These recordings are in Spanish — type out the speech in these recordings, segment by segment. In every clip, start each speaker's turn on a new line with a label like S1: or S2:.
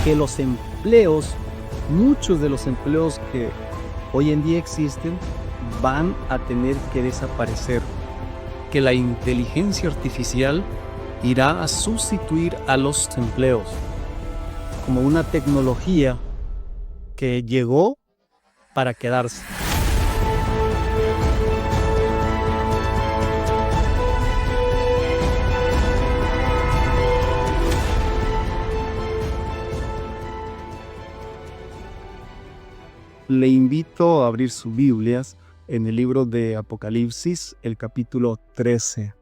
S1: que los empleos, muchos de los empleos que hoy en día existen, van a tener que desaparecer, que la inteligencia artificial irá a sustituir a los empleos, como una tecnología que llegó para quedarse. Le invito a abrir sus Biblias en el libro de Apocalipsis, el capítulo 13.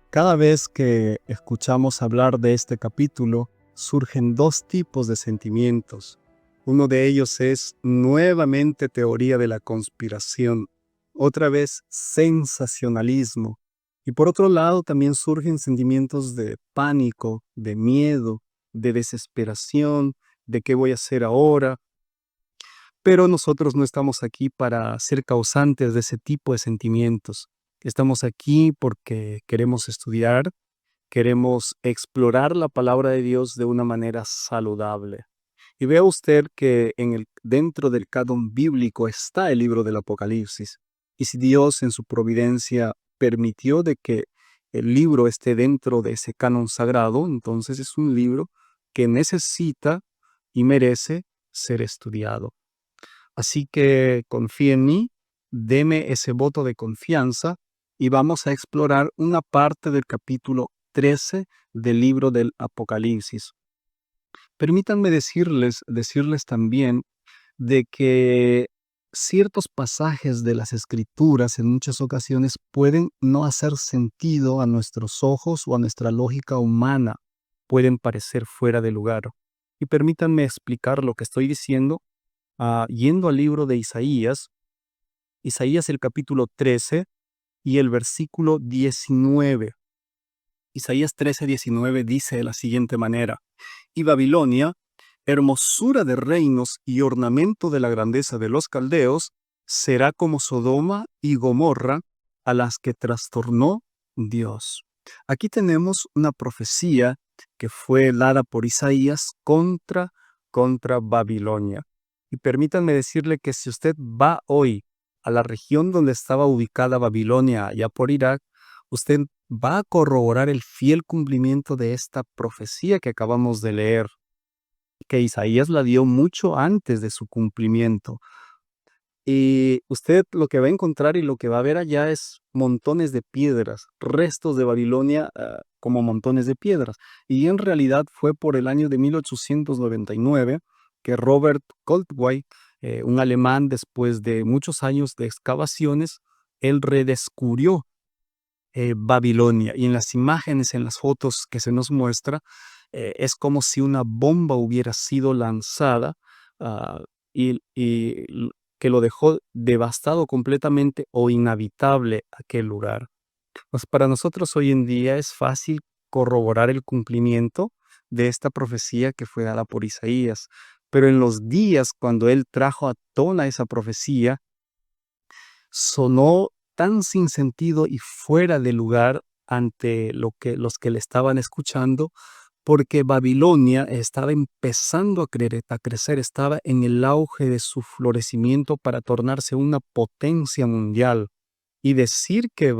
S1: Cada vez que escuchamos hablar de este capítulo, surgen dos tipos de sentimientos. Uno de ellos es nuevamente teoría de la conspiración, otra vez sensacionalismo. Y por otro lado también surgen sentimientos de pánico, de miedo, de desesperación, de qué voy a hacer ahora. Pero nosotros no estamos aquí para ser causantes de ese tipo de sentimientos. Estamos aquí porque queremos estudiar, queremos explorar la palabra de Dios de una manera saludable. Y vea usted que dentro del canon bíblico está el libro del Apocalipsis. Y si Dios en su providencia permitió de que el libro esté dentro de ese canon sagrado, entonces es un libro que necesita y merece ser estudiado. Así que confíe en mí, deme ese voto de confianza y vamos a explorar una parte del capítulo 13 del libro del Apocalipsis. Permítanme decirles también de que ciertos pasajes de las Escrituras en muchas ocasiones pueden no hacer sentido a nuestros ojos o a nuestra lógica humana, pueden parecer fuera de lugar. Y permítanme explicar lo que estoy diciendo yendo al libro de Isaías el capítulo 13 y el versículo 19. Isaías 13:19 dice de la siguiente manera: Y Babilonia, hermosura de reinos y ornamento de la grandeza de los caldeos, será como Sodoma y Gomorra, a las que trastornó Dios. Aquí tenemos una profecía que fue dada por Isaías contra Babilonia. Y permítanme decirle que si usted va hoy a la región donde estaba ubicada Babilonia, allá por Irak, usted va a corroborar el fiel cumplimiento de esta profecía que acabamos de leer, que Isaías la dio mucho antes de su cumplimiento. Y usted lo que va a encontrar y lo que va a ver allá es montones de piedras, restos de Babilonia como montones de piedras. Y en realidad fue por el año de 1899 que Robert Goldwyn, un alemán, después de muchos años de excavaciones, él redescubrió Babilonia. Y en las imágenes, en las fotos que se nos muestra, es como si una bomba hubiera sido lanzada ah, y que lo dejó devastado completamente o inhabitable aquel lugar. Pues para nosotros hoy en día es fácil corroborar el cumplimiento de esta profecía que fue dada por Isaías. Pero en los días cuando él trajo a tona esa profecía, sonó tan sin sentido y fuera de lugar ante los que le estaban escuchando, porque Babilonia estaba empezando a crecer, estaba en el auge de su florecimiento para tornarse una potencia mundial. Y decir que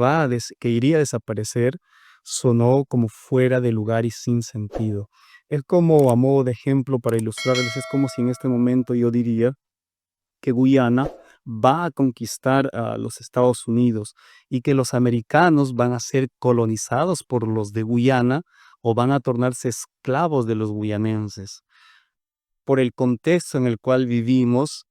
S1: iría a desaparecer sonó como fuera de lugar y sin sentido. Es como, a modo de ejemplo para ilustrarles, es como si en este momento yo diría que Guyana va a conquistar a los Estados Unidos y que los americanos van a ser colonizados por los de Guyana o van a tornarse esclavos de los guyanenses. Por el contexto en el cual vivimos,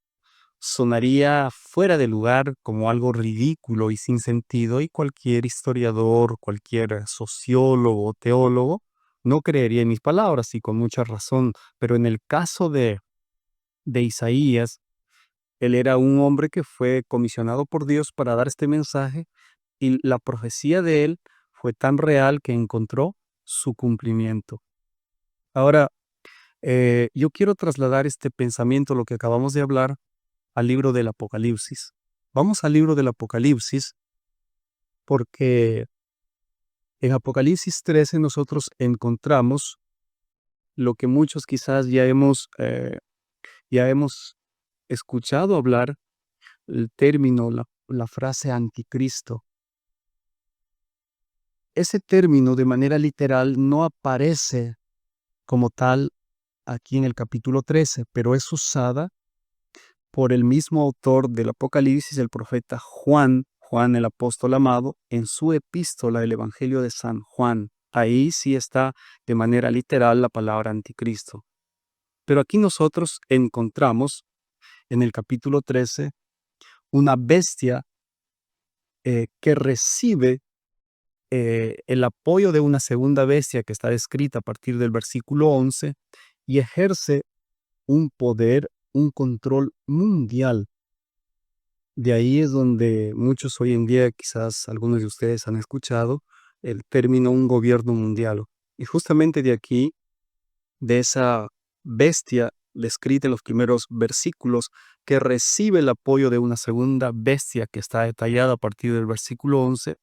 S1: sonaría fuera de lugar, como algo ridículo y sin sentido, y cualquier historiador, cualquier sociólogo o teólogo no creería en mis palabras, y con mucha razón. Pero en el caso de Isaías, él era un hombre que fue comisionado por Dios para dar este mensaje, y la profecía de él fue tan real que encontró su cumplimiento. Ahora, yo quiero trasladar este pensamiento, lo que acabamos de hablar, al libro del Apocalipsis. Vamos al libro del Apocalipsis porque en Apocalipsis 13 nosotros encontramos lo que muchos quizás ya hemos escuchado hablar, el término, la frase anticristo. Ese término de manera literal no aparece como tal aquí en el capítulo 13, pero es usada por el mismo autor del Apocalipsis, el profeta Juan, Juan el apóstol amado, en su epístola, el Evangelio de San Juan. Ahí sí está de manera literal la palabra anticristo. Pero aquí nosotros encontramos en el capítulo 13 una bestia que recibe el apoyo de una segunda bestia que está descrita a partir del versículo 11 y ejerce un poder, un control mundial. De ahí es donde muchos hoy en día, quizás algunos de ustedes han escuchado el término un gobierno mundial. Y justamente de aquí, de esa bestia descrita en los primeros versículos, que recibe el apoyo de una segunda bestia que está detallada a partir del versículo 11,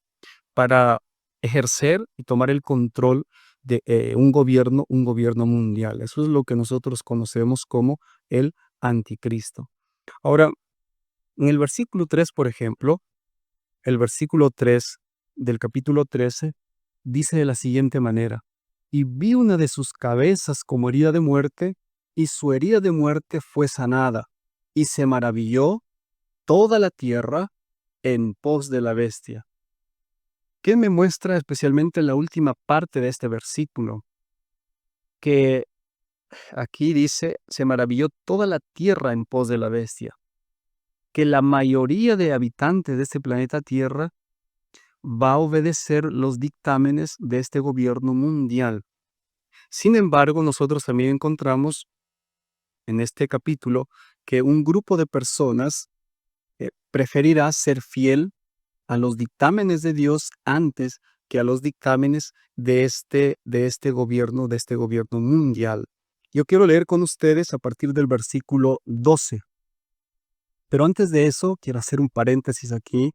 S1: para ejercer y tomar el control de un gobierno mundial. Eso es lo que nosotros conocemos como el anticristo. Ahora, en el versículo 3, por ejemplo, el versículo 3 del capítulo 13 dice de la siguiente manera: y vi una de sus cabezas como herida de muerte, y su herida de muerte fue sanada, y se maravilló toda la tierra en pos de la bestia. ¿Qué me muestra especialmente la última parte de este versículo? Que aquí dice, se maravilló toda la tierra en pos de la bestia. Que la mayoría de habitantes de este planeta Tierra va a obedecer los dictámenes de este gobierno mundial. Sin embargo, nosotros también encontramos en este capítulo que un grupo de personas preferirá ser fiel a los dictámenes de Dios antes que a los dictámenes de este gobierno mundial. Yo quiero leer con ustedes a partir del versículo 12. Pero antes de eso, quiero hacer un paréntesis aquí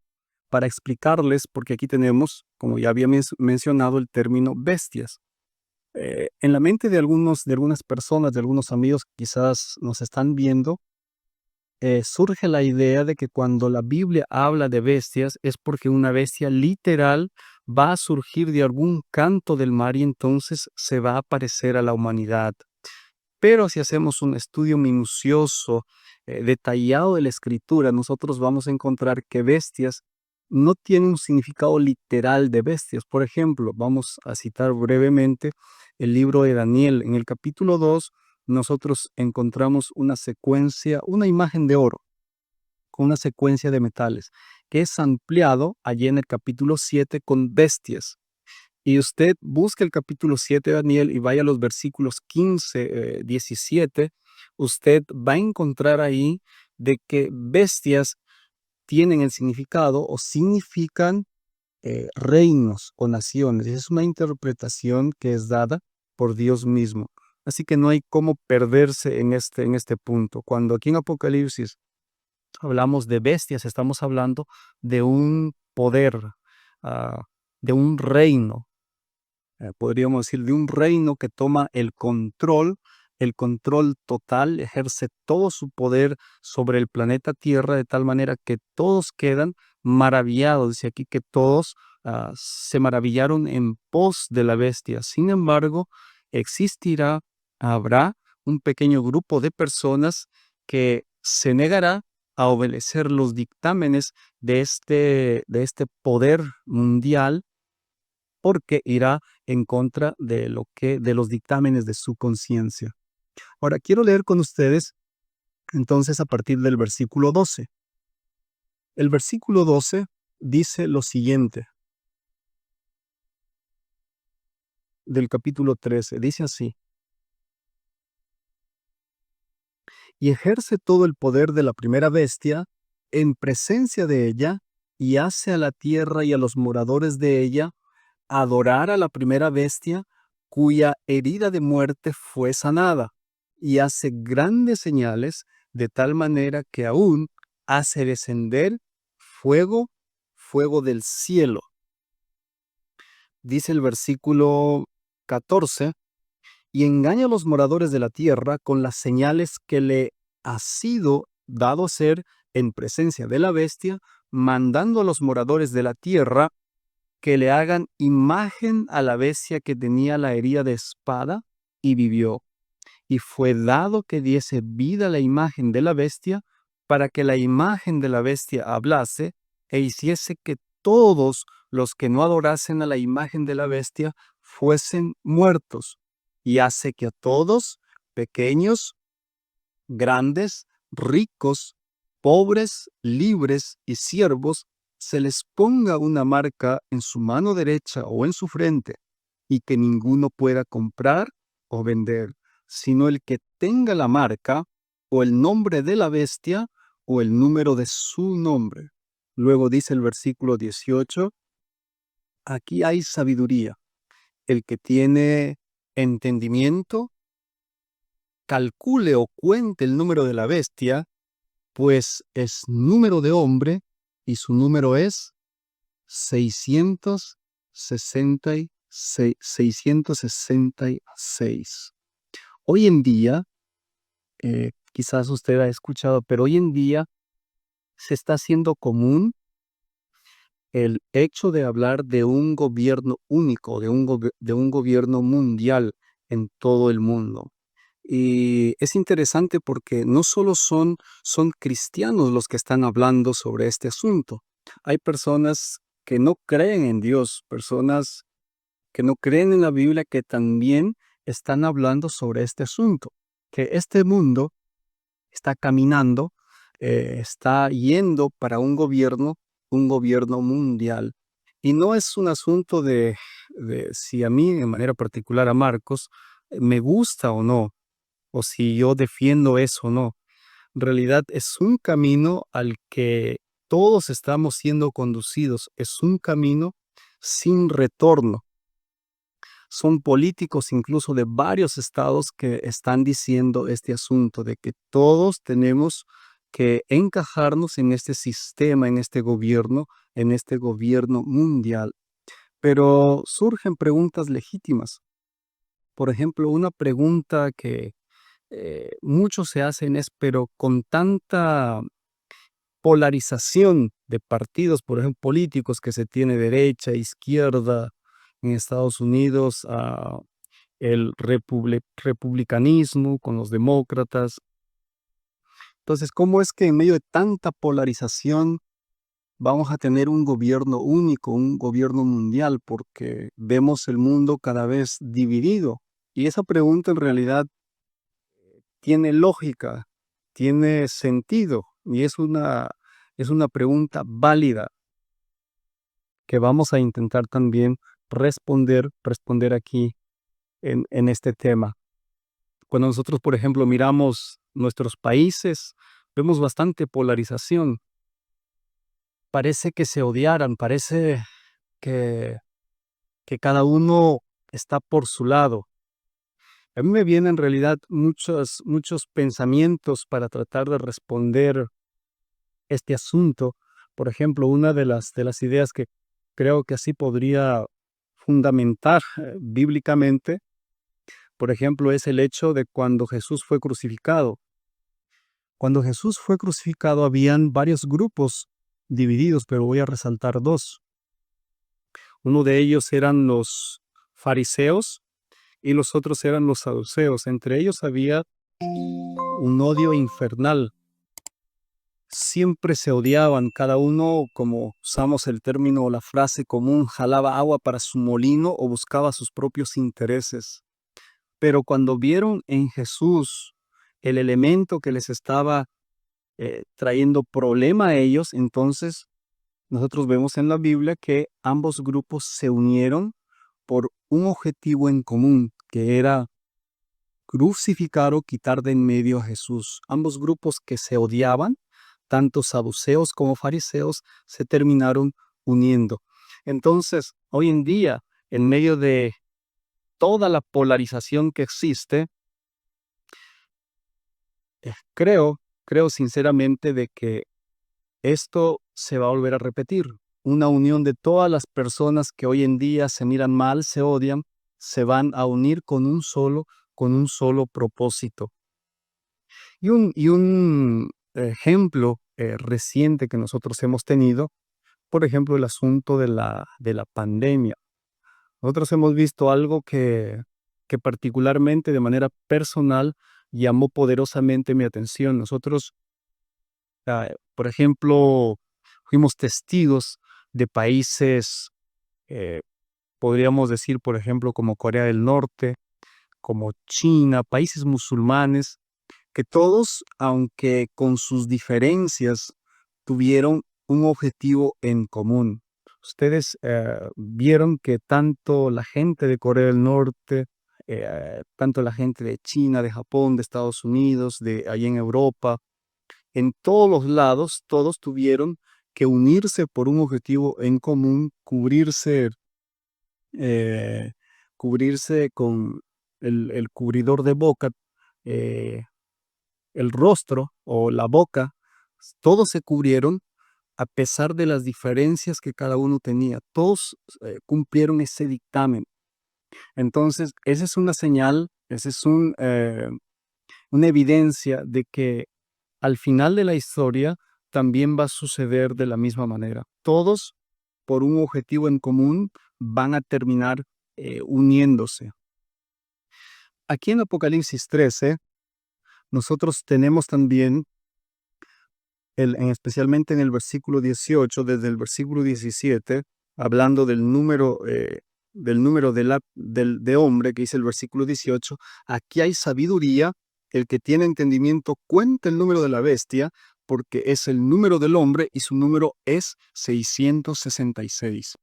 S1: para explicarles, porque aquí tenemos, como ya había mencionado, el término bestias. En la mente de algunas personas, de algunos amigos que quizás nos están viendo, surge la idea de que cuando la Biblia habla de bestias es porque una bestia literal va a surgir de algún canto del mar y entonces se va a aparecer a la humanidad. Pero si hacemos un estudio minucioso, detallado de la escritura, nosotros vamos a encontrar que bestias no tienen un significado literal de bestias. Por ejemplo, vamos a citar brevemente el libro de Daniel. En el capítulo 2, nosotros encontramos una secuencia, una imagen de oro, con una secuencia de metales, que es ampliado allí en el capítulo 7 con bestias. Y usted busque el capítulo 7 de Daniel y vaya a los versículos 15, 17, usted va a encontrar ahí de que bestias tienen el significado o significan reinos o naciones. Es una interpretación que es dada por Dios mismo. Así que no hay cómo perderse en este punto. Cuando aquí en Apocalipsis hablamos de bestias, estamos hablando de un poder, ah, de un reino, podríamos decir, de un reino que toma el control total, ejerce todo su poder sobre el planeta Tierra de tal manera que todos quedan maravillados. Dice aquí que todos se maravillaron en pos de la bestia. Sin embargo, habrá un pequeño grupo de personas que se negará a obedecer los dictámenes de este poder mundial, porque irá en contra de los dictámenes de su conciencia. Ahora, quiero leer con ustedes entonces a partir del versículo 12. El versículo 12 dice lo siguiente, del capítulo 13, dice así: y ejerce todo el poder de la primera bestia en presencia de ella, y hace a la tierra y a los moradores de ella adorar a la primera bestia, cuya herida de muerte fue sanada, y hace grandes señales, de tal manera que aún hace descender fuego, fuego del cielo. Dice el versículo 14, y engaña a los moradores de la tierra con las señales que le ha sido dado hacer en presencia de la bestia, mandando a los moradores de la tierra que le hagan imagen a la bestia que tenía la herida de espada y vivió. Y fue dado que diese vida a la imagen de la bestia, para que la imagen de la bestia hablase e hiciese que todos los que no adorasen a la imagen de la bestia fuesen muertos. Y hace que a todos, pequeños, grandes, ricos, pobres, libres y siervos, se les ponga una marca en su mano derecha o en su frente, y que ninguno pueda comprar o vender, sino el que tenga la marca o el nombre de la bestia o el número de su nombre. Luego dice el versículo 18, aquí hay sabiduría. El que tiene entendimiento, calcule o cuente el número de la bestia, pues es número de hombre y su número es 666. Hoy en día, quizás usted ha escuchado, pero hoy en día se está haciendo común el hecho de hablar de un gobierno único, de un gobierno mundial en todo el mundo. Y es interesante porque no solo son cristianos los que están hablando sobre este asunto. Hay personas que no creen en Dios, personas que no creen en la Biblia, que también están hablando sobre este asunto, que este mundo está caminando, está yendo para un gobierno mundial. Y no es un asunto de si a mí, de manera particular a Marcos, me gusta o no, o si yo defiendo eso o no. En realidad es un camino al que todos estamos siendo conducidos, es un camino sin retorno. Son políticos incluso de varios estados que están diciendo este asunto de que todos tenemos que encajarnos en este sistema, en este gobierno mundial. Pero surgen preguntas legítimas. Por ejemplo, una pregunta que muchos se hacen es, pero con tanta polarización de partidos, por ejemplo, políticos que se tiene derecha, izquierda, en Estados Unidos, el republicanismo con los demócratas. Entonces, ¿cómo es que en medio de tanta polarización vamos a tener un gobierno único, un gobierno mundial? Porque vemos el mundo cada vez dividido. Y esa pregunta en realidad tiene lógica, tiene sentido, y es una pregunta válida que vamos a intentar también responder aquí en este tema. Cuando nosotros, por ejemplo, miramos nuestros países, vemos bastante polarización. Parece que se odiaran, parece que, que cada uno está por su lado. A mí me vienen en realidad muchos pensamientos para tratar de responder este asunto. Por ejemplo, una de las ideas que creo que así podría fundamentar bíblicamente, por ejemplo, es el hecho de cuando Jesús fue crucificado. Cuando Jesús fue crucificado habían varios grupos divididos, pero voy a resaltar dos. Uno de ellos eran los fariseos y los otros eran los saduceos. Entre ellos había un odio infernal. Siempre se odiaban, cada uno, como usamos el término o la frase común, jalaba agua para su molino o buscaba sus propios intereses. Pero cuando vieron en Jesús el elemento que les estaba trayendo problema a ellos, entonces nosotros vemos en la Biblia que ambos grupos se unieron por un objetivo en común, que era crucificar o quitar de en medio a Jesús. Ambos grupos que se odiaban, tanto saduceos como fariseos, se terminaron uniendo. Entonces, hoy en día, en medio de toda la polarización que existe, creo sinceramente de que esto se va a volver a repetir. Una unión de todas las personas que hoy en día se miran mal, se odian, se van a unir con un solo propósito. Y un ejemplo reciente que nosotros hemos tenido, por ejemplo, el asunto de la pandemia. Nosotros hemos visto algo que particularmente de manera personal llamó poderosamente mi atención. Nosotros, por ejemplo, fuimos testigos de países, eh, podríamos decir, por ejemplo, como Corea del Norte, como China, países musulmanes, que todos, aunque con sus diferencias, tuvieron un objetivo en común. Ustedes vieron que tanto la gente de Corea del Norte, tanto la gente de China, de Japón, de Estados Unidos, de allí en Europa, en todos los lados, todos tuvieron que unirse por un objetivo en común, eh, cubrirse con el cubridor de boca, eh, el rostro o la boca, todos se cubrieron a pesar de las diferencias que cada uno tenía. Todos cumplieron ese dictamen. Entonces, esa es una señal, esa es una evidencia de que al final de la historia también va a suceder de la misma manera. Todos, por un objetivo en común, van a terminar uniéndose. Aquí en Apocalipsis 13, nosotros tenemos también especialmente en el versículo 18, desde el versículo 17, hablando del número de hombre, que dice el versículo 18, aquí hay sabiduría, el que tiene entendimiento cuenta el número de la bestia, porque es el número del hombre y su número es 666.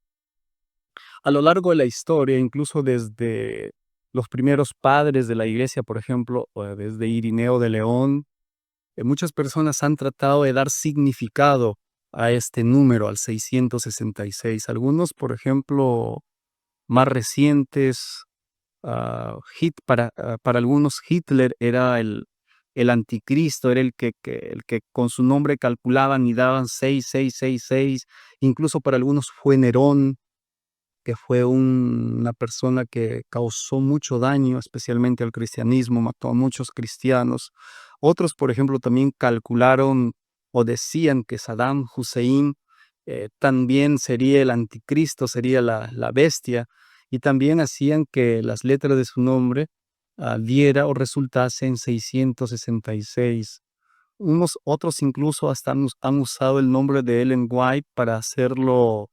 S1: A lo largo de la historia, incluso desde los primeros padres de la iglesia, por ejemplo, desde Irineo de León, muchas personas han tratado de dar significado a este número, al 666. Algunos, por ejemplo, más recientes, para algunos Hitler era el anticristo, era el que con su nombre calculaban y daban 6666. Incluso para algunos fue Nerón, que fue una persona que causó mucho daño, especialmente al cristianismo, mató a muchos cristianos. Otros, por ejemplo, también calcularon o decían que Saddam Hussein también sería el anticristo, sería la bestia, y también hacían que las letras de su nombre diera o resultase en 666. Unos otros incluso hasta han usado el nombre de Ellen White para hacerlo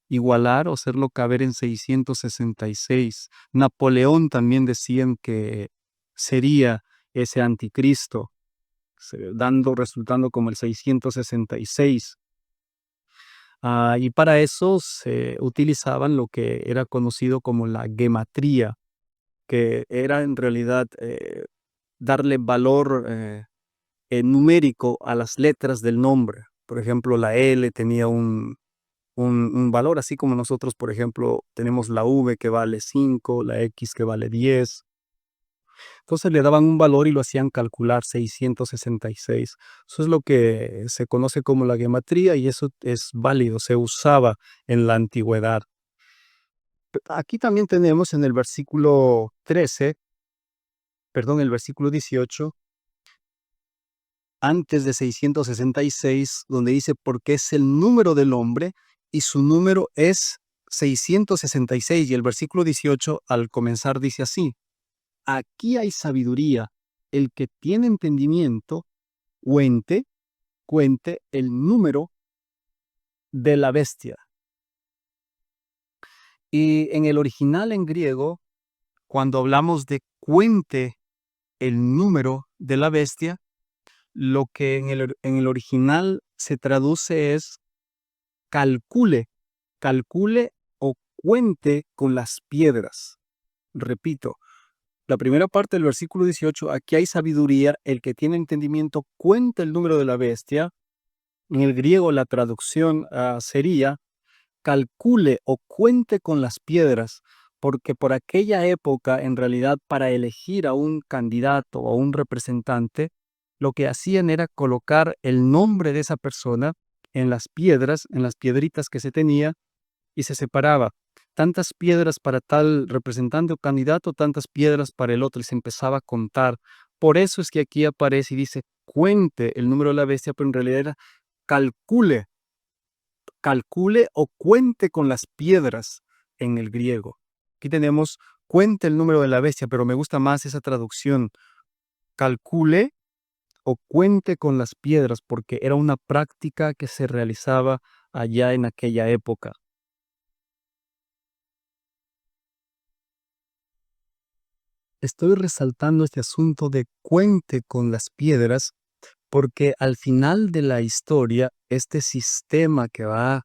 S1: igualar o hacerlo caber en 666. Napoleón también decían que sería ese anticristo, resultando como el 666. Y para eso se utilizaban lo que era conocido como la gematría, que era en realidad darle valor numérico a las letras del nombre. Por ejemplo, la L tenía un valor, así como nosotros, por ejemplo, tenemos la V que vale 5, la X que vale 10. Entonces le daban un valor y lo hacían calcular 666. Eso es lo que se conoce como la gematría y eso es válido, se usaba en la antigüedad. Aquí también tenemos en el versículo 13, perdón, el versículo 18, antes de 666, donde dice, porque es el número del hombre y su número es 666. Y el versículo 18 al comenzar dice así, aquí hay sabiduría, el que tiene entendimiento, cuente el número de la bestia. Y en el original en griego, cuando hablamos de cuente el número de la bestia, lo que en el original se traduce es calcule o cuente con las piedras. Repito, la primera parte del versículo 18, aquí hay sabiduría, el que tiene entendimiento cuenta el número de la bestia. En el griego la traducción sería calcule o cuente con las piedras, porque por aquella época, en realidad, para elegir a un candidato o a un representante, lo que hacían era colocar el nombre de esa persona en las piedras, en las piedritas que se tenía, y se separaba. tantas piedras para tal representante o candidato, tantas piedras para el otro, y se empezaba a contar. Por eso es que aquí aparece y dice, cuente el número de la bestia, pero en realidad era calcule, calcule o cuente con las piedras en el griego. Aquí tenemos cuente el número de la bestia, pero me gusta más esa traducción, calcule o cuente con las piedras, porque era una práctica que se realizaba allá en aquella época. Estoy resaltando este asunto de cuente con las piedras porque al final de la historia, este sistema que va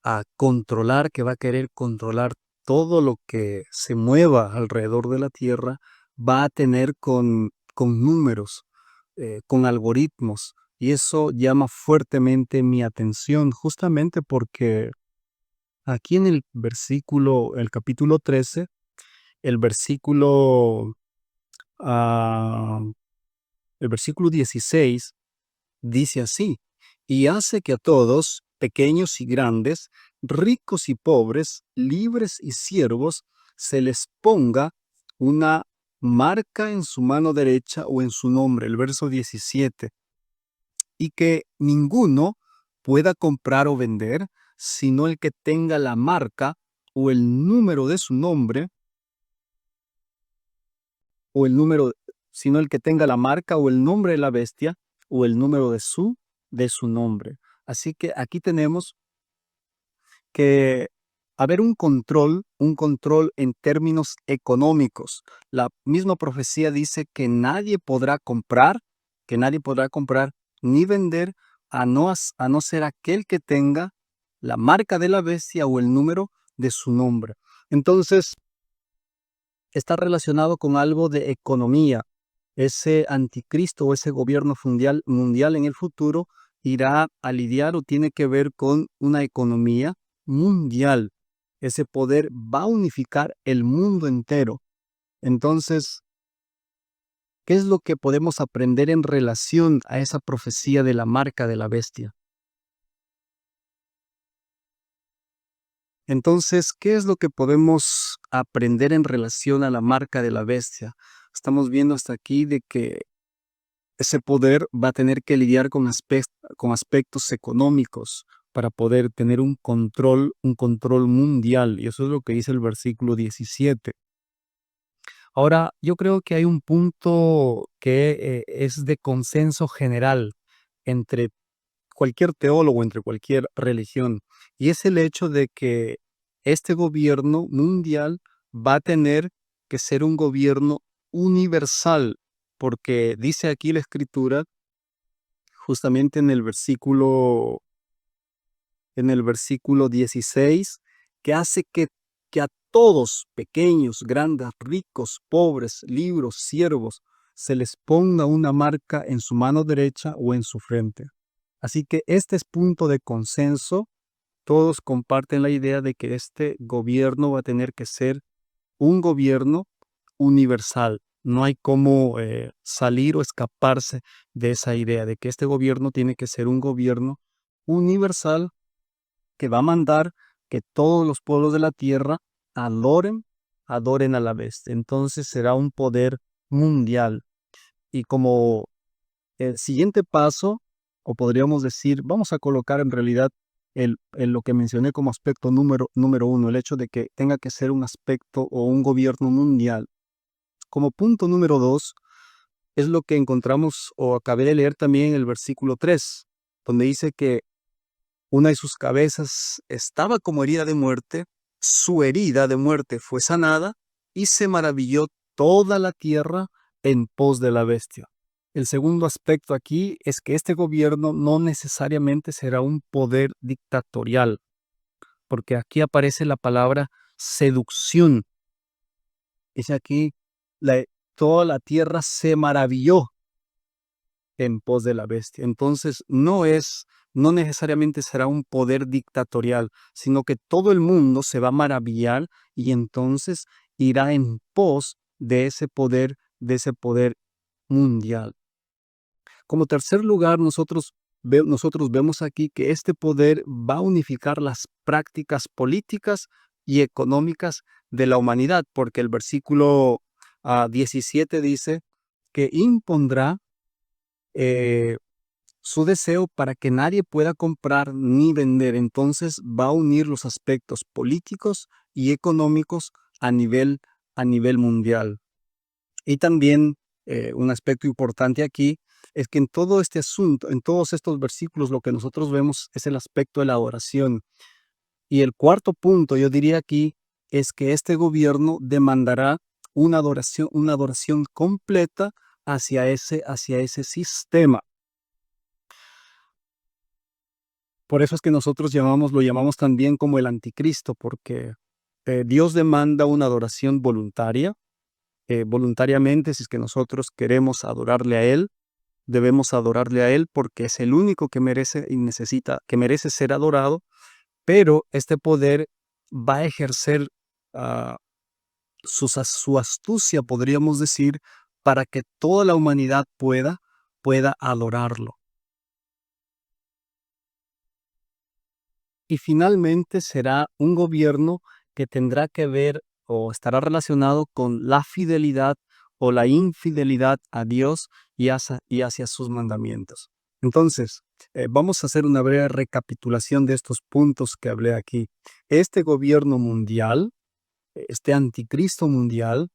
S1: a controlar, que va a querer controlar todo lo que se mueva alrededor de la Tierra, va a tener con números, con algoritmos. Y eso llama fuertemente mi atención, justamente porque aquí en el capítulo 13, el versículo, ah, el versículo 16, dice así, y hace que a todos, pequeños y grandes, ricos y pobres, libres y siervos, se les ponga una marca en su mano derecha o en su nombre, el verso 17, y que ninguno pueda comprar o vender, sino el que tenga la marca o el número de su nombre, o el número, sino el que tenga la marca o el nombre de la bestia, o el número de su nombre. Así que aquí tenemos que haber un control en términos económicos. La misma profecía dice que nadie podrá comprar ni vender a no ser aquel que tenga la marca de la bestia o el número de su nombre. Entonces, está relacionado con algo de economía. Ese anticristo o ese gobierno mundial en el futuro irá a lidiar o tiene que ver con una economía mundial. Ese poder va a unificar el mundo entero. Entonces, ¿qué es lo que podemos aprender en relación a esa profecía de la marca de la bestia? Entonces, ¿qué es lo que podemos aprender en relación a la marca de la bestia? Estamos viendo hasta aquí de que ese poder va a tener que lidiar con aspectos económicos para poder tener un control mundial. Y eso es lo que dice el versículo 17. Ahora, yo creo que hay un punto que es de consenso general entre cualquier teólogo, entre cualquier religión, y es el hecho de que este gobierno mundial va a tener que ser un gobierno universal, porque dice aquí la escritura, justamente en el versículo 16, que hace que a todos, pequeños, grandes, ricos, pobres, libres, siervos, se les ponga una marca en su mano derecha o en su frente. Así que este es punto de consenso. Todos comparten la idea de que este gobierno va a tener que ser un gobierno universal. No hay cómo salir o escaparse de esa idea de que este gobierno tiene que ser un gobierno universal que va a mandar que todos los pueblos de la tierra adoren, adoren a la bestia. Entonces será un poder mundial. Y como el siguiente paso, o podríamos decir, vamos a colocar en realidad lo que mencioné como aspecto número uno, el hecho de que tenga que ser un aspecto o un gobierno mundial. Como punto número dos, es lo que encontramos o acabé de leer también en el versículo 3, donde dice que una de sus cabezas estaba como herida de muerte, su herida de muerte fue sanada y se maravilló toda la tierra en pos de la bestia. El segundo aspecto aquí es que este gobierno no necesariamente será un poder dictatorial, porque aquí aparece la palabra seducción. Dice aquí, la- toda la tierra se maravilló en pos de la bestia. Entonces, no necesariamente será un poder dictatorial, sino que todo el mundo se va a maravillar y entonces irá en pos de ese poder mundial. Como tercer lugar, nosotros vemos aquí que este poder va a unificar las prácticas políticas y económicas de la humanidad, porque el versículo 17 dice que impondrá eh, su deseo para que nadie pueda comprar ni vender. Entonces va a unir los aspectos políticos y económicos a nivel, a nivel mundial. Y también un aspecto importante aquí es que en todo este asunto, en todos estos versículos, lo que nosotros vemos es el aspecto de la adoración. Y el cuarto punto, yo diría aquí, es que este gobierno demandará una adoración completa hacia ese sistema. Por eso es que nosotros lo llamamos también como el anticristo, porque Dios demanda una adoración voluntaria, voluntariamente, si es que nosotros queremos adorarle a Él, debemos adorarle a Él porque es el único que merece y necesita, que merece ser adorado, pero este poder va a ejercer ah, su astucia, podríamos decir, para que toda la humanidad pueda adorarlo. Y finalmente será un gobierno que tendrá que ver o estará relacionado con la fidelidad o la infidelidad a Dios y hacia sus mandamientos. Entonces, vamos a hacer una breve recapitulación de estos puntos que hablé aquí. Este gobierno mundial, este anticristo mundial,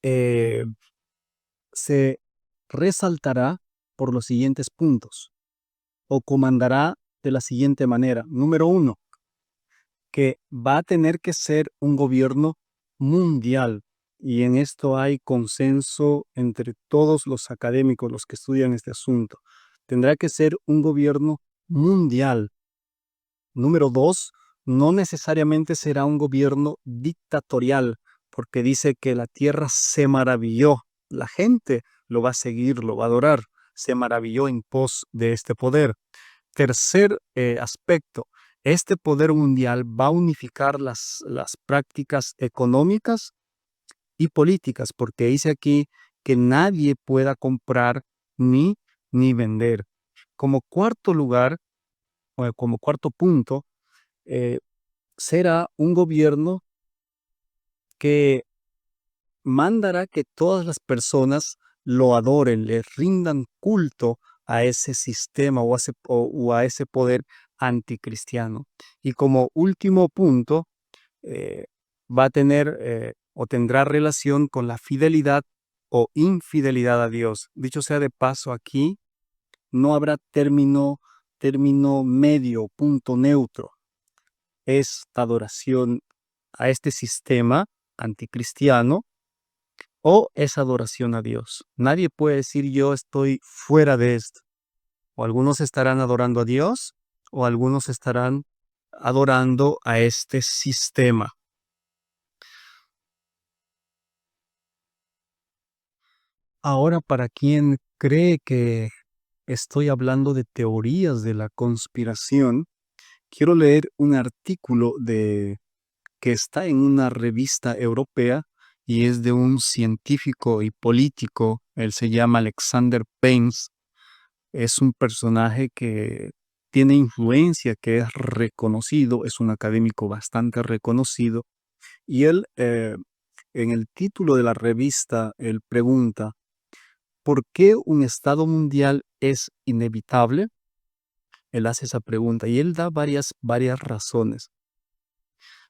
S1: eh, se resaltará por los siguientes puntos o comandará de la siguiente manera. Número uno, que va a tener que ser un gobierno mundial. Y en esto hay consenso entre todos los académicos, los que estudian este asunto. Tendrá que ser un gobierno mundial. Número dos, no necesariamente será un gobierno dictatorial, porque dice que la tierra se maravilló. La gente lo va a seguir, lo va a adorar. Se maravilló en pos de este poder. Tercer aspecto, este poder mundial va a unificar las prácticas económicas y políticas, porque dice aquí que nadie pueda comprar ni, ni vender. Como cuarto lugar, o como cuarto punto, eh, será un gobierno que mandará que todas las personas lo adoren, le rindan culto a ese sistema o a ese poder anticristiano. Y como último punto, eh, va a tener o tendrá relación con la fidelidad o infidelidad a Dios. Dicho sea de paso, aquí no habrá término medio, punto neutro. Es adoración a este sistema anticristiano o es adoración a Dios. Nadie puede decir yo estoy fuera de esto. O algunos estarán adorando a Dios o algunos estarán adorando a este sistema. Ahora, para quien cree que estoy hablando de teorías de la conspiración, quiero leer un artículo que está en una revista europea y es de un científico y político. Él se llama Alexander Paynes. Es un personaje que tiene influencia, que es reconocido, es un académico bastante reconocido. Y él, en el título de la revista, él pregunta, ¿por qué un Estado mundial es inevitable? Él hace esa pregunta y él da varias razones.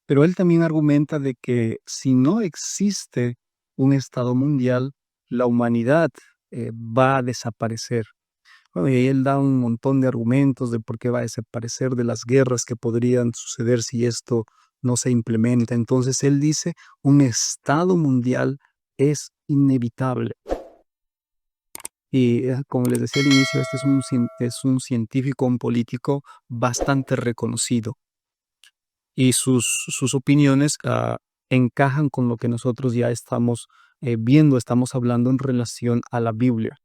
S1: Pero él también argumenta de que si no existe un Estado mundial, la humanidad va a desaparecer. Bueno, y ahí él da un montón de argumentos de por qué va a desaparecer, de las guerras que podrían suceder si esto no se implementa. Entonces él dice, un Estado mundial es inevitable. Y como les decía al inicio, este es un científico, un político bastante reconocido. Y sus opiniones encajan con lo que nosotros ya estamos viendo, estamos hablando en relación a la Biblia.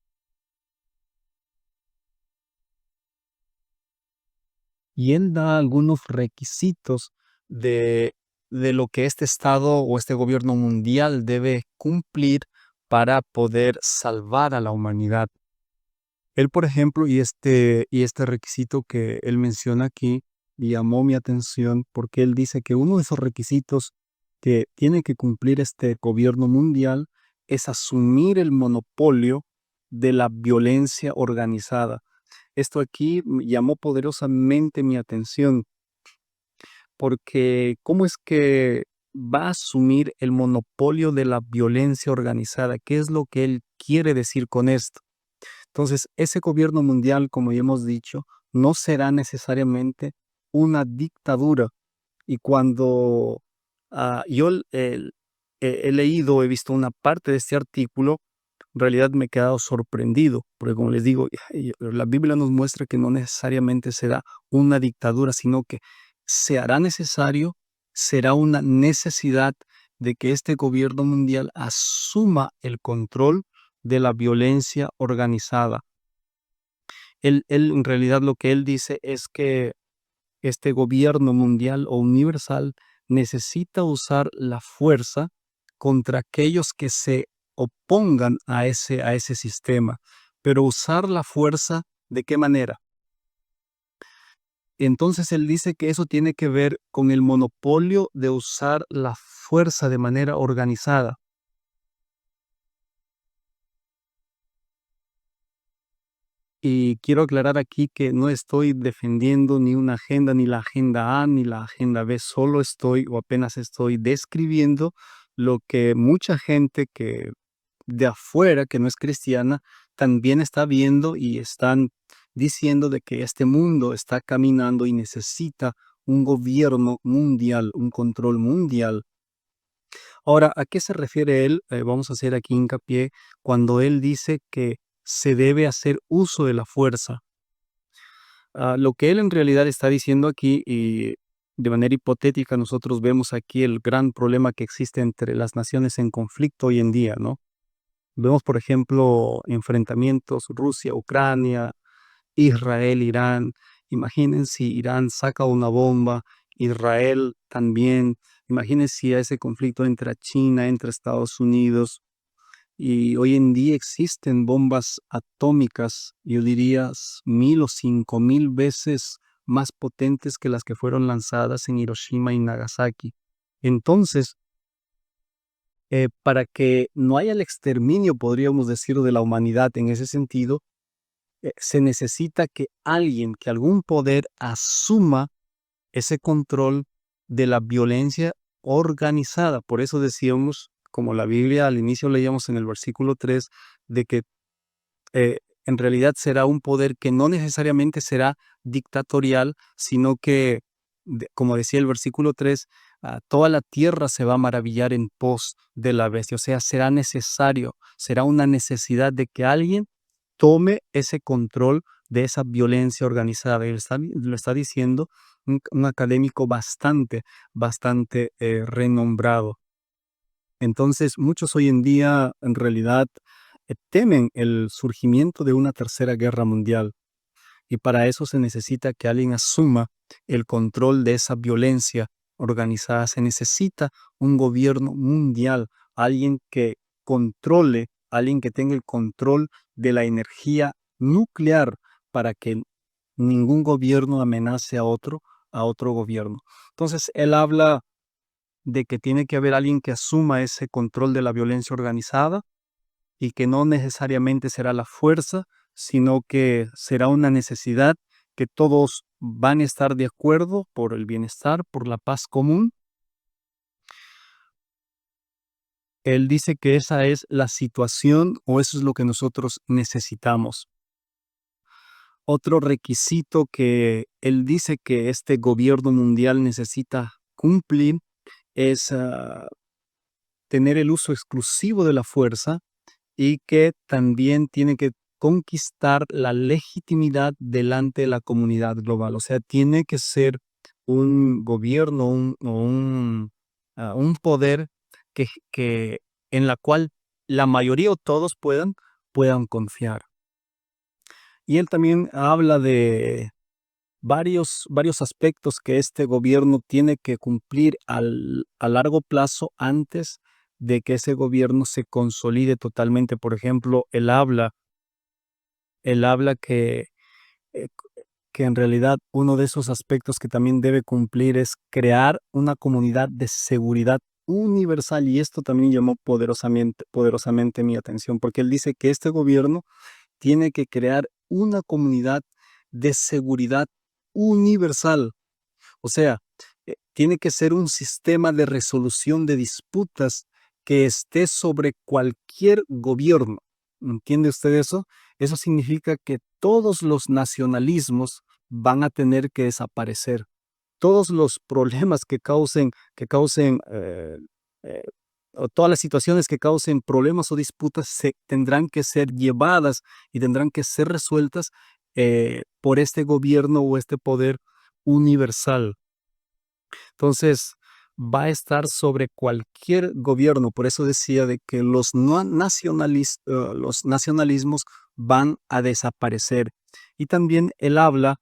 S1: Y él da algunos requisitos de, de lo que este Estado o este gobierno mundial debe cumplir para poder salvar a la humanidad. Él, por ejemplo, y este requisito que él menciona aquí, llamó mi atención porque él dice que uno de esos requisitos que tiene que cumplir este gobierno mundial es asumir el monopolio de la violencia organizada. Esto aquí llamó poderosamente mi atención porque ¿cómo es que va a asumir el monopolio de la violencia organizada? ¿Qué es lo que él quiere decir con esto? Entonces, ese gobierno mundial, como ya hemos dicho, no será necesariamente una dictadura. Y cuando yo he leído, he visto una parte de este artículo, en realidad me he quedado sorprendido, porque como les digo, la Biblia nos muestra que no necesariamente será una dictadura, sino que se hará necesario, será una necesidad de que este gobierno mundial asuma el control de la violencia organizada. Él en realidad lo que él dice es que este gobierno mundial o universal necesita usar la fuerza contra aquellos que se opongan a ese sistema. Pero usar la fuerza, ¿de qué manera? Entonces él dice que eso tiene que ver con el monopolio de usar la fuerza de manera organizada. Y quiero aclarar aquí que no estoy defendiendo ni una agenda, ni la agenda A, ni la agenda B, solo estoy o apenas estoy describiendo lo que mucha gente que de afuera, que no es cristiana, también está viendo y están diciendo de que este mundo está caminando y necesita un gobierno mundial, un control mundial. Ahora, ¿a qué se refiere él? Vamos a hacer aquí hincapié cuando él dice que se debe hacer uso de la fuerza. Lo que él en realidad está diciendo aquí, y de manera hipotética nosotros vemos aquí el gran problema que existe entre las naciones en conflicto hoy en día, ¿no? Vemos, por ejemplo, enfrentamientos Rusia-Ucrania, Israel-Irán. Imaginen si Irán saca una bomba, Israel también. Imaginen si a ese conflicto entra China, entra Estados Unidos. Y hoy en día existen bombas atómicas, yo diría 1000 o 5000 veces más potentes que las que fueron lanzadas en Hiroshima y Nagasaki. Entonces, para que no haya el exterminio, podríamos decir, de la humanidad en ese sentido, se necesita que alguien, que algún poder asuma ese control de la violencia organizada. Por eso decíamos, como la Biblia al inicio leíamos en el versículo 3, de que en realidad será un poder que no necesariamente será dictatorial, sino que, como decía el versículo 3, toda la tierra se va a maravillar en pos de la bestia. O sea, será necesario, será una necesidad de que alguien tome ese control de esa violencia organizada. Él lo está diciendo un académico bastante renombrado. Entonces, muchos hoy en día, en realidad, temen el surgimiento de una tercera guerra mundial. Y para eso se necesita que alguien asuma el control de esa violencia organizada. Se necesita un gobierno mundial, alguien que controle, alguien que tenga el control de la energía nuclear para que ningún gobierno amenace a otro gobierno. Entonces, él habla de que tiene que haber alguien que asuma ese control de la violencia organizada y que no necesariamente será la fuerza, sino que será una necesidad que todos van a estar de acuerdo por el bienestar, por la paz común. Él dice que esa es la situación o eso es lo que nosotros necesitamos. Otro requisito que él dice que este gobierno mundial necesita cumplir es tener el uso exclusivo de la fuerza y que también tiene que conquistar la legitimidad delante de la comunidad global. O sea, tiene que ser un gobierno, un poder que en la cual la mayoría o todos puedan confiar. Y él también habla de varios aspectos que este gobierno tiene que cumplir a largo plazo antes de que ese gobierno se consolide totalmente. Por ejemplo, él habla que que en realidad uno de esos aspectos que también debe cumplir es crear una comunidad de seguridad universal, y esto también llamó poderosamente mi atención, porque él dice que este gobierno tiene que crear una comunidad de seguridad universal. O sea, tiene que ser un sistema de resolución de disputas que esté sobre cualquier gobierno. ¿Entiende usted eso? Eso significa que todos los nacionalismos van a tener que desaparecer. Todos los problemas eh, o todas las situaciones que causen problemas o disputas se tendrán que ser llevadas y tendrán que ser resueltas por este gobierno o este poder universal. Entonces, va a estar sobre cualquier gobierno. Por eso decía de que los nacionalismos van a desaparecer. Y también él habla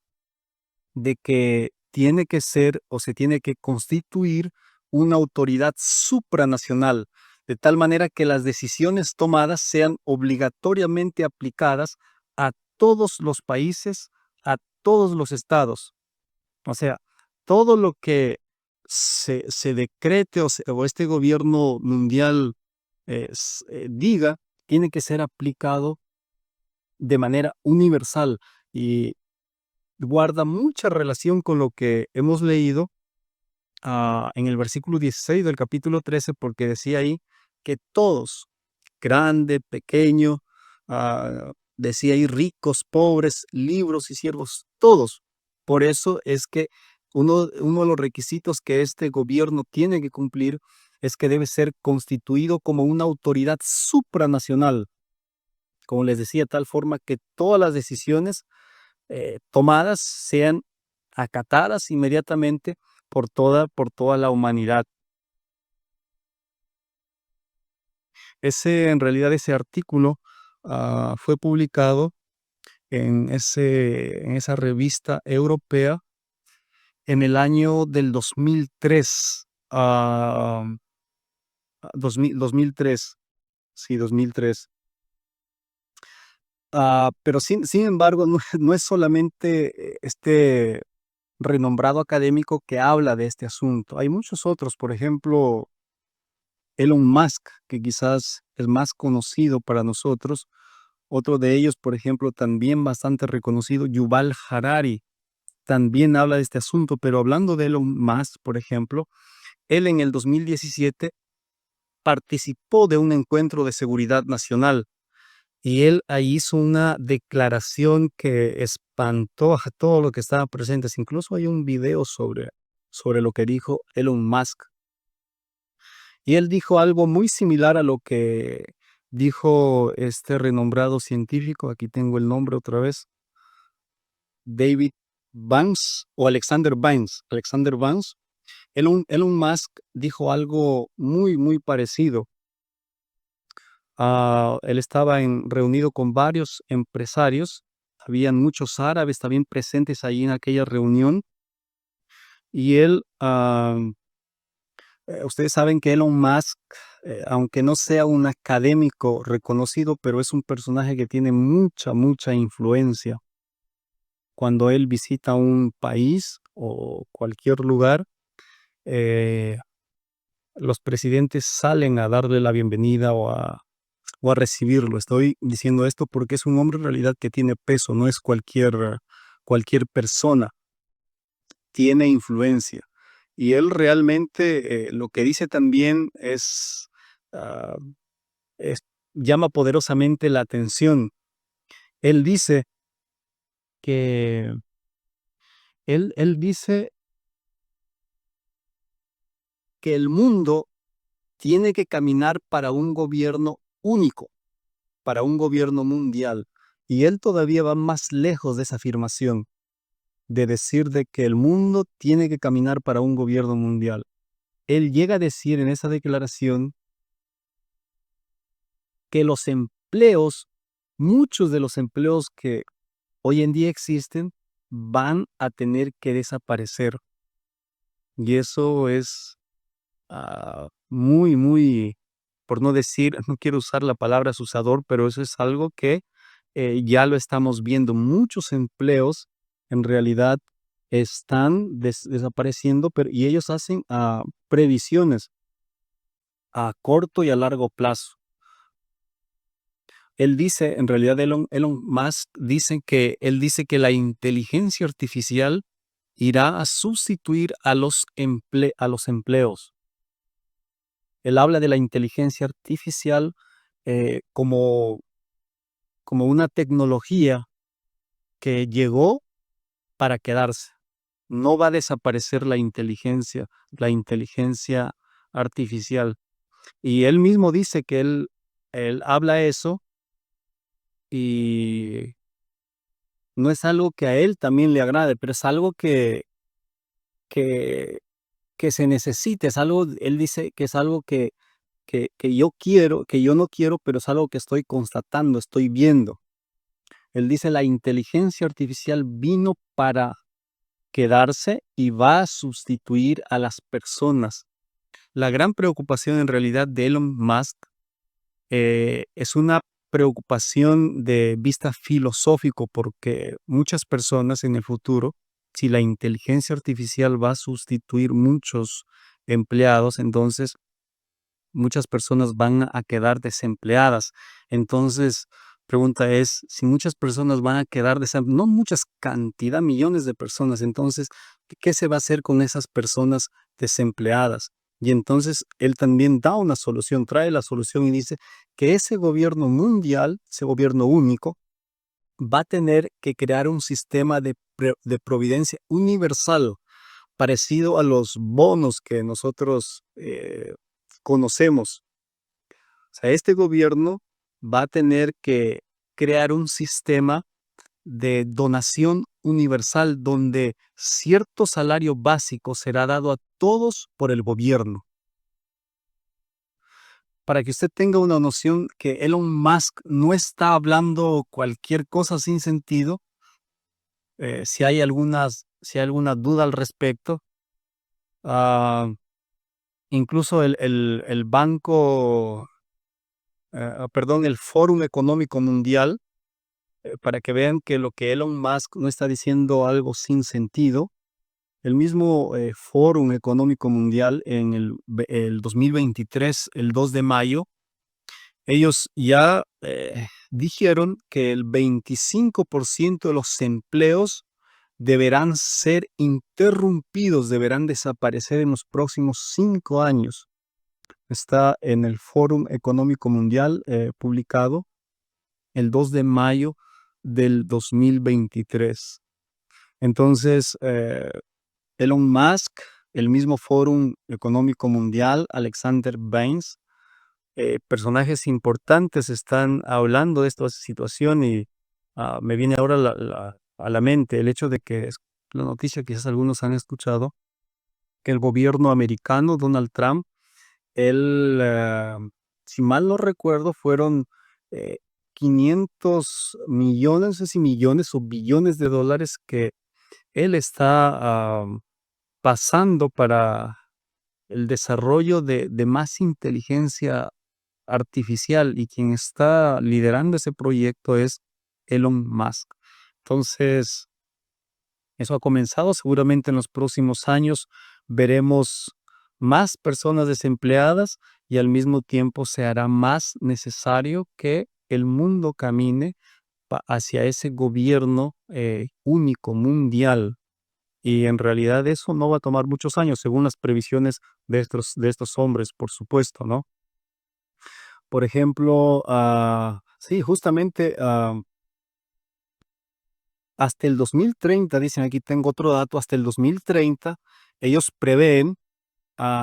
S1: de que tiene que ser o se tiene que constituir una autoridad supranacional, de tal manera que las decisiones tomadas sean obligatoriamente aplicadas a todos los países, a todos los estados. O sea, todo lo que se decrete o este gobierno mundial diga, tiene que ser aplicado de manera universal y guarda mucha relación con lo que hemos leído en el versículo 16 del capítulo 13, porque decía ahí que todos, grande, pequeño, decía ahí ricos, pobres, libres y siervos, todos. Por eso es que uno de los requisitos que este gobierno tiene que cumplir es que debe ser constituido como una autoridad supranacional, como les decía, tal forma que todas las decisiones tomadas sean acatadas inmediatamente por toda la humanidad. En realidad, ese artículo fue publicado en esa revista europea en el año del 2003. 2003, sí, 2003. Pero sin embargo, no es solamente este renombrado académico que habla de este asunto. Hay muchos otros, por ejemplo, Elon Musk, que quizás es más conocido para nosotros. Otro de ellos, por ejemplo, también bastante reconocido, Yuval Harari, también habla de este asunto, pero hablando de Elon Musk, por ejemplo, él en el 2017 participó de un encuentro de seguridad nacional y él ahí hizo una declaración que espantó a todos los que estaban presentes. Incluso hay un video sobre lo que dijo Elon Musk. Y él dijo algo muy similar a lo que dijo este renombrado científico, aquí tengo el nombre otra vez, David Vance o Alexander Vance. Alexander Vance. Elon Musk dijo algo muy, muy parecido. Él estaba reunido con varios empresarios, habían muchos árabes también presentes ahí en aquella reunión, y él, ustedes saben que Elon Musk, aunque no sea un académico reconocido, pero es un personaje que tiene mucha, mucha influencia. Cuando él visita un país o cualquier lugar, eh, los presidentes salen a darle la bienvenida o a recibirlo. Estoy diciendo esto porque es un hombre en realidad que tiene peso, no es cualquier persona, tiene influencia. Y él realmente lo que dice también ah, es- llama poderosamente la atención. Él dice que, él dice que el mundo tiene que caminar para un gobierno único, para un gobierno mundial. Y él todavía va más lejos de esa afirmación, de decir de que el mundo tiene que caminar para un gobierno mundial. Él llega a decir en esa declaración que muchos de los empleos que hoy en día existen, van a tener que desaparecer. Y eso es muy, muy, por no decir, no quiero usar la palabra asusador, pero eso es algo que ya lo estamos viendo. Muchos empleos en realidad están desapareciendo, y ellos hacen previsiones a corto y a largo plazo. Él dice, en realidad Elon Musk él dice que la inteligencia artificial irá a sustituir a los empleos. Él habla de la inteligencia artificial como una tecnología que llegó para quedarse. No va a desaparecer la inteligencia artificial. Y él mismo dice que él habla eso y no es algo que a él también le agrade, pero es algo que, que se necesita, él dice que es algo que yo quiero, que yo no quiero, pero es algo que estoy constatando, estoy viendo. Él dice, la inteligencia artificial vino para quedarse y va a sustituir a las personas. La gran preocupación en realidad de Elon Musk es una preocupación de vista filosófico, porque muchas personas en el futuro, si la inteligencia artificial va a sustituir muchos empleados, entonces muchas personas van a quedar desempleadas. Entonces, pregunta es, si muchas personas van a quedar desempleadas, no muchas cantidad, millones de personas, entonces, ¿qué se va a hacer con esas personas desempleadas? Y entonces él también da una solución, trae la solución y dice que ese gobierno mundial, ese gobierno único, va a tener que crear un sistema de providencia universal, parecido a los bonos que nosotros conocemos. O sea, este gobierno va a tener que crear un sistema de donación universal donde cierto salario básico será dado a todos por el gobierno. Para que usted tenga una noción que Elon Musk no está hablando cualquier cosa sin sentido, si hay alguna duda al respecto, ah, incluso el banco, perdón, el Fórum Económico Mundial, para que vean que lo que Elon Musk no está diciendo algo sin sentido. El mismo Fórum Económico Mundial en el 2023, el 2 de mayo, ellos ya dijeron que el 25% de los empleos deberán ser interrumpidos, deberán desaparecer en los próximos 5 años. Está en el Fórum Económico Mundial publicado el 2 de mayo del 2023. Entonces, Elon Musk, el mismo Fórum Económico Mundial, Alexander Baines, personajes importantes están hablando de esta situación y me viene ahora a la mente el hecho de que la noticia, quizás algunos han escuchado, que el gobierno americano, Donald Trump, él, si mal no recuerdo, fueron 500 millones, no sé si millones o billones de dólares que él está pasando para el desarrollo de más inteligencia artificial, y quien está liderando ese proyecto es Elon Musk. Entonces, eso ha comenzado. Seguramente en los próximos años veremos más personas desempleadas y al mismo tiempo se hará más necesario que el mundo camine hacia ese gobierno único, mundial. Y en realidad eso no va a tomar muchos años, según las previsiones de estos hombres, por supuesto, ¿no? Por ejemplo, sí, justamente hasta el 2030, dicen aquí, tengo otro dato, hasta el 2030, ellos prevén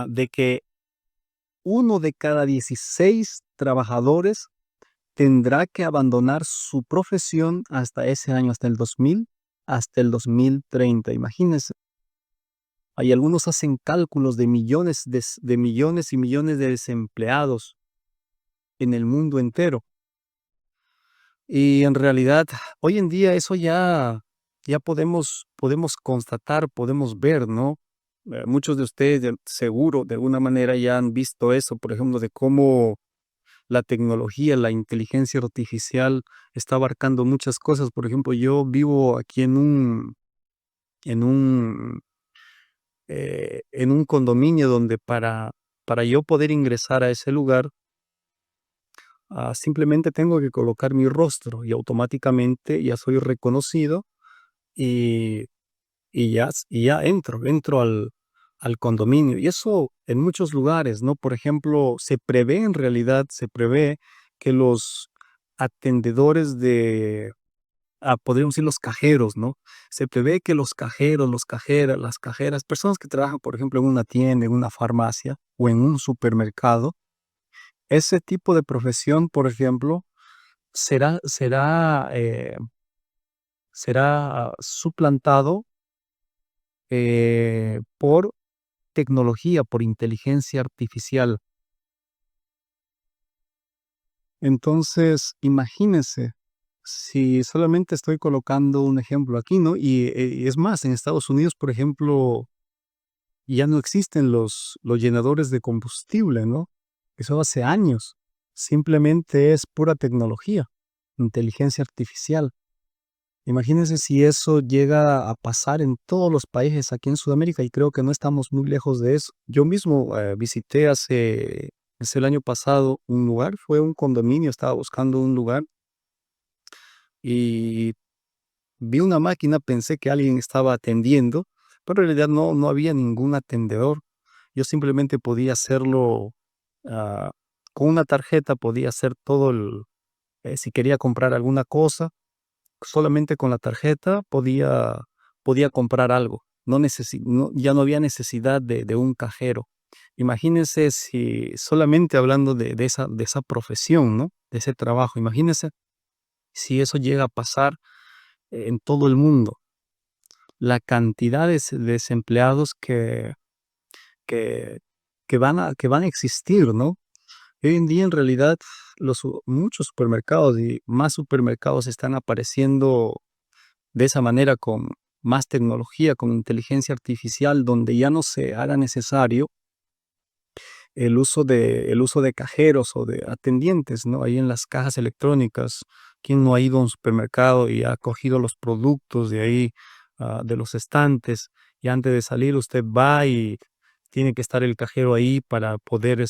S1: de que 1 de cada 16 trabajadores tendrá que abandonar su profesión hasta ese año, hasta el 2030. Imagínense, hay algunos hacen cálculos de millones, de millones y millones de desempleados en el mundo entero. Y en realidad, hoy en día eso ya podemos constatar, podemos ver, ¿no? Muchos de ustedes seguro de alguna manera ya han visto eso, por ejemplo, de cómo la tecnología, la inteligencia artificial está abarcando muchas cosas. Por ejemplo, yo vivo aquí en un condominio donde para yo poder ingresar a ese lugar, simplemente tengo que colocar mi rostro y automáticamente ya soy reconocido y, y ya entro al condominio. Y eso en muchos lugares, ¿no? Por ejemplo, se prevé que los atendedores podríamos decir los cajeros, ¿no? Se prevé que los cajeros, las cajeras, personas que trabajan, por ejemplo, en una tienda, en una farmacia o en un supermercado, ese tipo de profesión, por ejemplo, será suplantado por tecnología, por inteligencia artificial. Entonces, imagínense, si solamente estoy colocando un ejemplo aquí, ¿no? Y es más, en Estados Unidos, por ejemplo, ya no existen los llenadores de combustible, ¿no? Eso hace años. Simplemente es pura tecnología, inteligencia artificial. Imagínense si eso llega a pasar en todos los países aquí en Sudamérica y creo que no estamos muy lejos de eso. Yo mismo visité es el año pasado un lugar, fue un condominio, estaba buscando un lugar y vi una máquina, pensé que alguien estaba atendiendo, pero en realidad no había ningún atendedor. Yo simplemente podía hacerlo ah, con una tarjeta, podía hacer si quería comprar alguna cosa, solamente con la tarjeta podía comprar algo. Ya no había necesidad de un cajero. Imagínense si solamente hablando de esa profesión, ¿no? De ese trabajo, imagínense si eso llega a pasar en todo el mundo. La cantidad de desempleados que, que van a existir, ¿no? Hoy en día, en realidad, muchos supermercados y más supermercados están apareciendo de esa manera con más tecnología, con inteligencia artificial, donde ya no se haga necesario el uso de cajeros o de atendientes, ¿no? Ahí en las cajas electrónicas, ¿quién no ha ido a un supermercado y ha cogido los productos de ahí, de los estantes, y antes de salir usted va y tiene que estar el cajero ahí para poder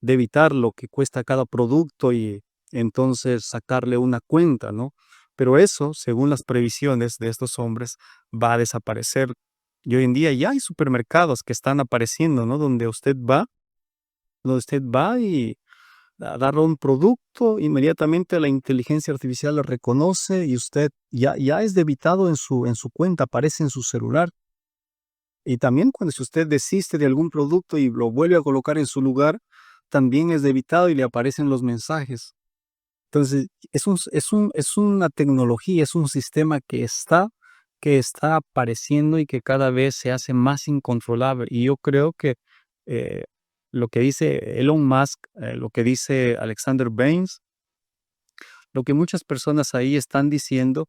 S1: debitar lo que cuesta cada producto y entonces sacarle una cuenta, ¿no? Pero eso, según las previsiones de estos hombres, va a desaparecer. Y hoy en día ya hay supermercados que están apareciendo, ¿no? Donde usted va y agarra un producto, inmediatamente la inteligencia artificial lo reconoce y usted ya es debitado en su cuenta, aparece en su celular. Y también cuando si usted desiste de algún producto y lo vuelve a colocar en su lugar, también es debitado y le aparecen los mensajes. Entonces, es una tecnología, es un sistema que está apareciendo y que cada vez se hace más incontrolable. Y yo creo que eh, lo que dice Elon Musk, lo que dice Alexander Baines, lo que muchas personas ahí están diciendo,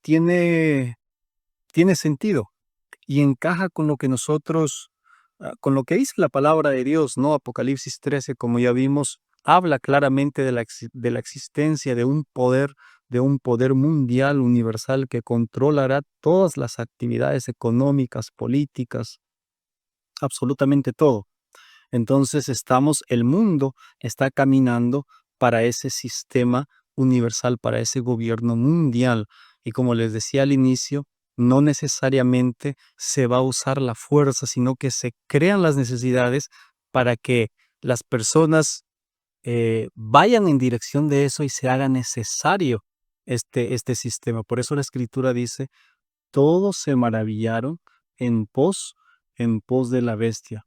S1: tiene sentido y encaja con lo que con lo que dice la palabra de Dios, ¿no? Apocalipsis 13, como ya vimos, habla claramente de la existencia de un poder mundial, universal, que controlará todas las actividades económicas, políticas, absolutamente todo. Entonces el mundo está caminando para ese sistema universal, para ese gobierno mundial. Y como les decía al inicio, no necesariamente se va a usar la fuerza, sino que se crean las necesidades para que las personas vayan en dirección de eso y se haga necesario este sistema. Por eso la escritura dice, todos se maravillaron en pos de la bestia.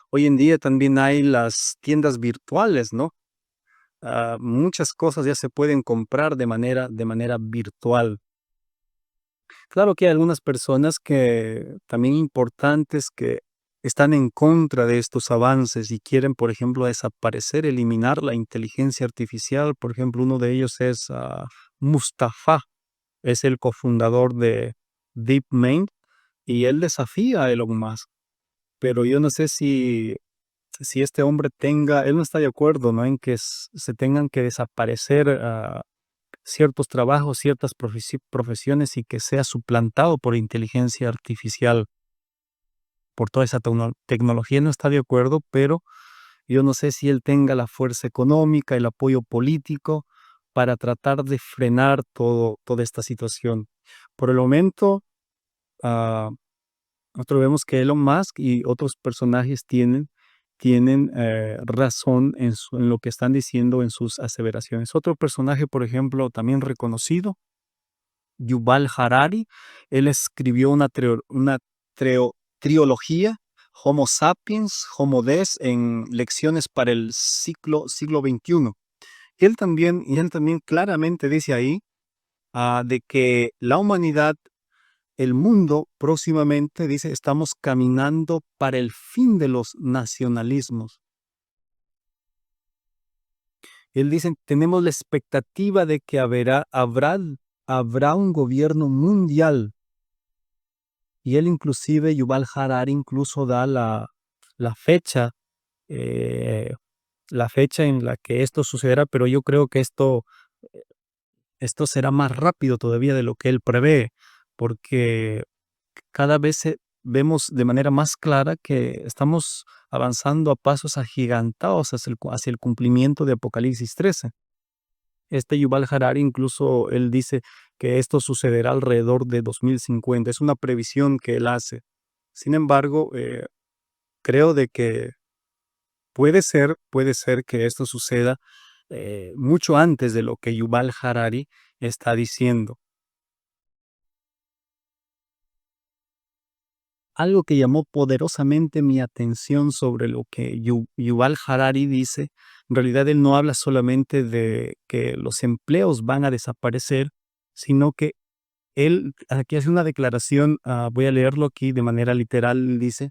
S1: Hoy en día también hay las tiendas virtuales, ¿no? Muchas cosas ya se pueden comprar de manera virtual. Claro que hay algunas personas que también importantes que están en contra de estos avances y quieren, por ejemplo, desaparecer, eliminar la inteligencia artificial. Por ejemplo, uno de ellos es Mustafa, es el cofundador de DeepMind y él desafía a Elon Musk. Pero yo no sé si este hombre él no está de acuerdo, ¿no? En que se tengan que desaparecer ciertos trabajos, ciertas profesiones y que sea suplantado por inteligencia artificial, por toda esa tecnología. No está de acuerdo, pero yo no sé si él tenga la fuerza económica, el apoyo político para tratar de frenar toda esta situación. Por el momento, ah, nosotros vemos que Elon Musk y otros personajes tienen razón en lo que están diciendo en sus aseveraciones. Otro personaje, por ejemplo, también reconocido, Yuval Harari, él escribió una triología, Homo sapiens, Homo Des, en lecciones para el siglo XXI. Y él también claramente dice ahí de que la humanidad, el mundo próximamente, dice, estamos caminando para el fin de los nacionalismos. Él dice, tenemos la expectativa de que habrá un gobierno mundial. Y él inclusive, Yuval Harari, incluso da la fecha, eh, la fecha en la que esto sucederá, pero yo creo que esto será más rápido todavía de lo que él prevé, porque cada vez vemos de manera más clara que estamos avanzando a pasos agigantados hacia el cumplimiento de Apocalipsis 13. Este Yuval Harari, incluso él dice que esto sucederá alrededor de 2050. Es una previsión que él hace. Sin embargo, creo de que puede ser que esto suceda mucho antes de lo que Yuval Harari está diciendo. Algo que llamó poderosamente mi atención sobre lo que Yuval Harari dice, en realidad él no habla solamente de que los empleos van a desaparecer, sino que él aquí hace una declaración, voy a leerlo aquí de manera literal, dice,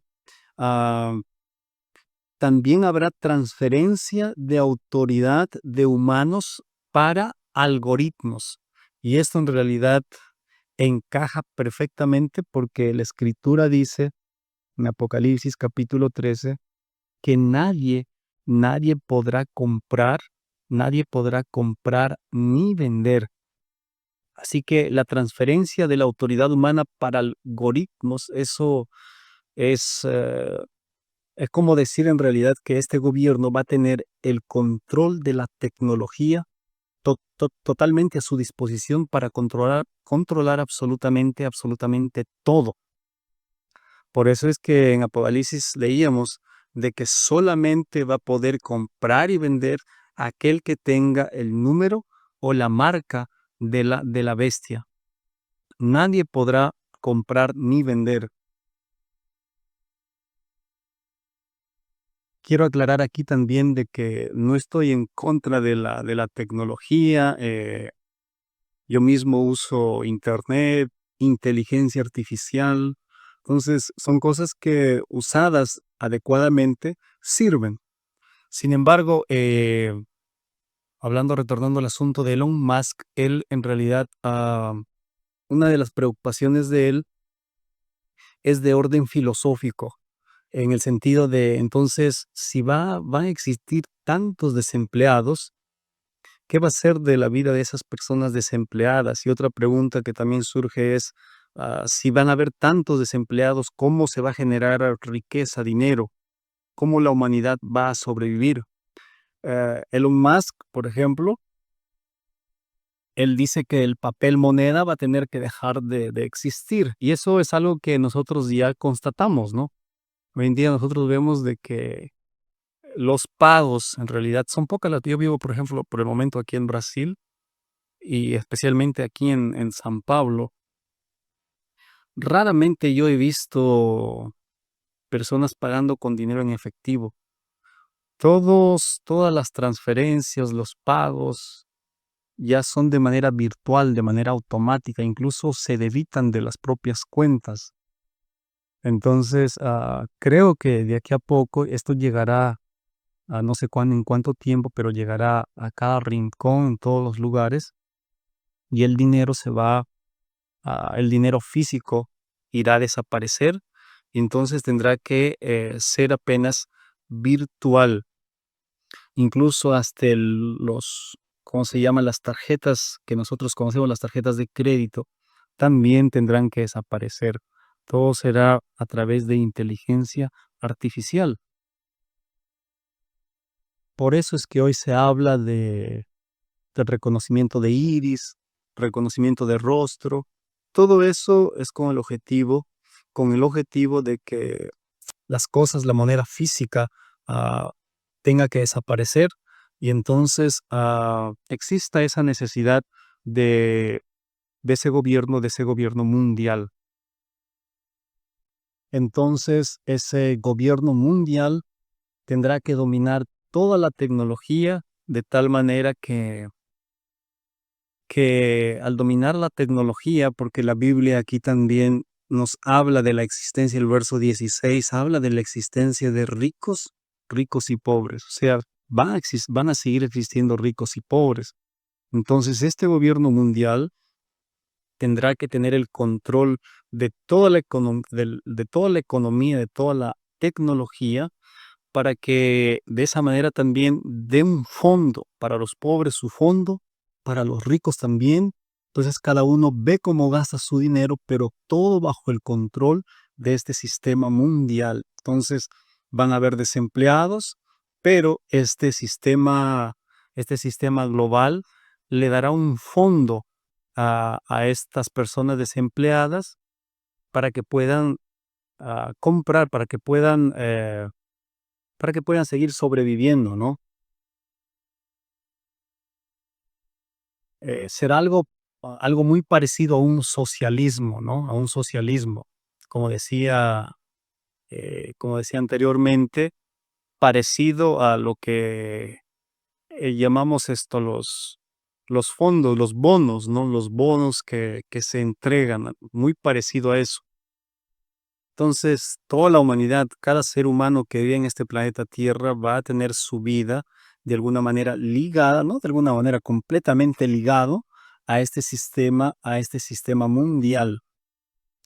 S1: ah, también habrá transferencia de autoridad de humanos para algoritmos. Y esto en realidad encaja perfectamente porque la escritura dice en Apocalipsis capítulo 13 que nadie podrá comprar ni vender. Así que la transferencia de la autoridad humana para algoritmos, eso es, es como decir en realidad que este gobierno va a tener el control de la tecnología totalmente a su disposición para controlar absolutamente todo. Por eso es que en Apocalipsis leíamos de que solamente va a poder comprar y vender aquel que tenga el número o la marca de la bestia. Nadie podrá comprar ni vender. Quiero aclarar aquí también de que no estoy en contra de la tecnología. Yo mismo uso internet, inteligencia artificial. Entonces, son cosas que usadas adecuadamente sirven. Sin embargo, retornando al asunto de Elon Musk, él en realidad, una de las preocupaciones de él es de orden filosófico, en el sentido de, entonces, si van a existir tantos desempleados, ¿qué va a ser de la vida de esas personas desempleadas? Y otra pregunta que también surge es, si van a haber tantos desempleados, ¿cómo se va a generar riqueza, dinero? ¿Cómo la humanidad va a sobrevivir? Elon Musk, por ejemplo, él dice que el papel moneda va a tener que dejar de existir. Y eso es algo que nosotros ya constatamos, ¿no? Hoy en día nosotros vemos de que los pagos en realidad son pocas. Yo vivo, por ejemplo, por el momento aquí en Brasil y especialmente aquí en San Pablo. Raramente yo he visto personas pagando con dinero en efectivo. Todas las transferencias, los pagos ya son de manera virtual, de manera automática, incluso se debitan de las propias cuentas. Entonces, creo que de aquí a poco esto llegará a no sé cuándo, en cuánto tiempo, pero llegará a cada rincón, en todos los lugares, y el dinero físico irá a desaparecer, y entonces tendrá que ser apenas virtual. Incluso hasta ¿cómo se llaman? Las tarjetas que nosotros conocemos, las tarjetas de crédito, también tendrán que desaparecer. Todo será a través de inteligencia artificial. Por eso es que hoy se habla del reconocimiento de iris, reconocimiento de rostro. Todo eso es con el objetivo de que las cosas, la moneda física, ah, tenga que desaparecer y entonces exista esa necesidad de, de ese gobierno mundial. Entonces, ese gobierno mundial tendrá que dominar toda la tecnología de tal manera que al dominar la tecnología, porque la Biblia aquí también nos habla de la existencia, el verso 16 habla de la existencia de ricos, ricos y pobres, o sea, van a seguir existiendo ricos y pobres. Entonces, este gobierno mundial tendrá que tener el control de toda de toda la economía, de toda la tecnología, para que de esa manera también dé un fondo para los pobres, su fondo, para los ricos también. Entonces cada uno ve cómo gasta su dinero, pero todo bajo el control de este sistema mundial. Entonces van a haber desempleados, pero este sistema global le dará un fondo a estas personas desempleadas para que puedan comprar, para que puedan seguir sobreviviendo, ¿no? Será algo muy parecido a un socialismo, ¿no? A un socialismo, como decía, como decía anteriormente, parecido a lo que llamamos esto los fondos, los bonos, ¿no? Los bonos que se entregan, muy parecido a eso. Entonces, toda la humanidad, cada ser humano que vive en este planeta Tierra va a tener su vida de alguna manera ligada, no de alguna manera completamente ligado a este sistema mundial,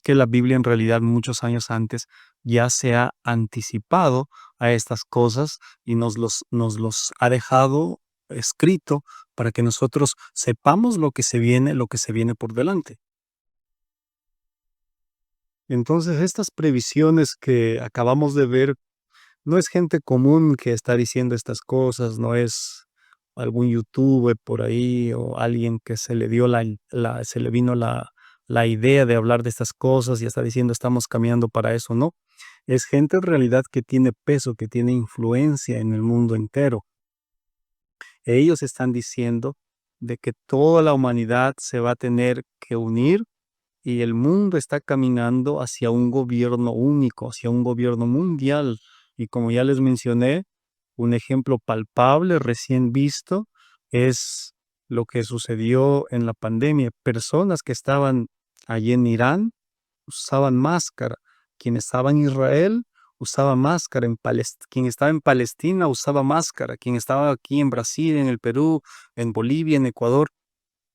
S1: que la Biblia en realidad muchos años antes ya se ha anticipado a estas cosas y nos los ha dejado escrito para que nosotros sepamos lo que se viene por delante. Entonces, estas previsiones que acabamos de ver no es gente común que está diciendo estas cosas, no es algún youtuber por ahí o alguien que se le dio se le vino la idea de hablar de estas cosas y está diciendo estamos caminando para eso, no. Es gente en realidad que tiene peso, que tiene influencia en el mundo entero. Ellos están diciendo de que toda la humanidad se va a tener que unir y el mundo está caminando hacia un gobierno único, hacia un gobierno mundial. Y como ya les mencioné, un ejemplo palpable, recién visto, es lo que sucedió en la pandemia. Personas que estaban allí en Irán usaban máscara. Quien estaba en Israel usaba máscara. Quien estaba en Palestina usaba máscara. Quien estaba aquí en Brasil, en el Perú, en Bolivia, en Ecuador,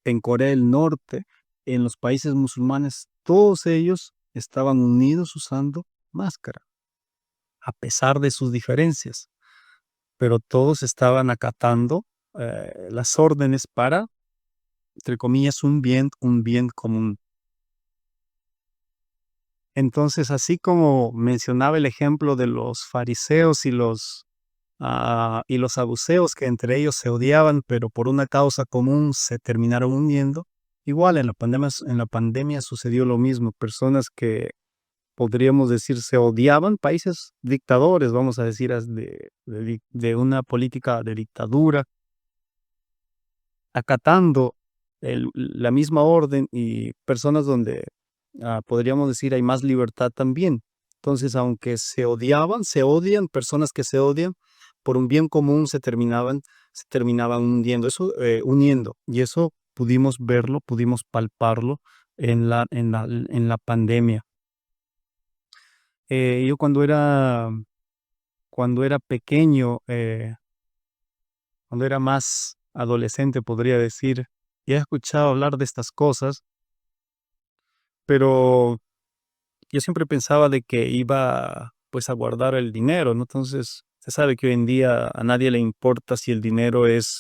S1: en Corea del Norte, en los países musulmanes, todos ellos estaban unidos usando máscara, a pesar de sus diferencias, pero todos estaban acatando las órdenes para, entre comillas, un bien común. Entonces, así como mencionaba el ejemplo de los fariseos y los saduceos que entre ellos se odiaban, pero por una causa común se terminaron uniendo. Igual en la pandemia sucedió lo mismo, personas que podríamos decir se odiaban, países dictadores, vamos a decir, de una política de dictadura, acatando la misma orden y personas donde podríamos decir hay más libertad también. Entonces, aunque se odian, personas que se odian, por un bien común se terminaban uniendo. Y eso pudimos verlo, pudimos palparlo en la pandemia. Yo cuando era pequeño, cuando era más adolescente, podría decir, ya he escuchado hablar de estas cosas, pero yo siempre pensaba de que iba, pues, a guardar el dinero, ¿no? Entonces, se sabe que hoy en día a nadie le importa si el dinero es,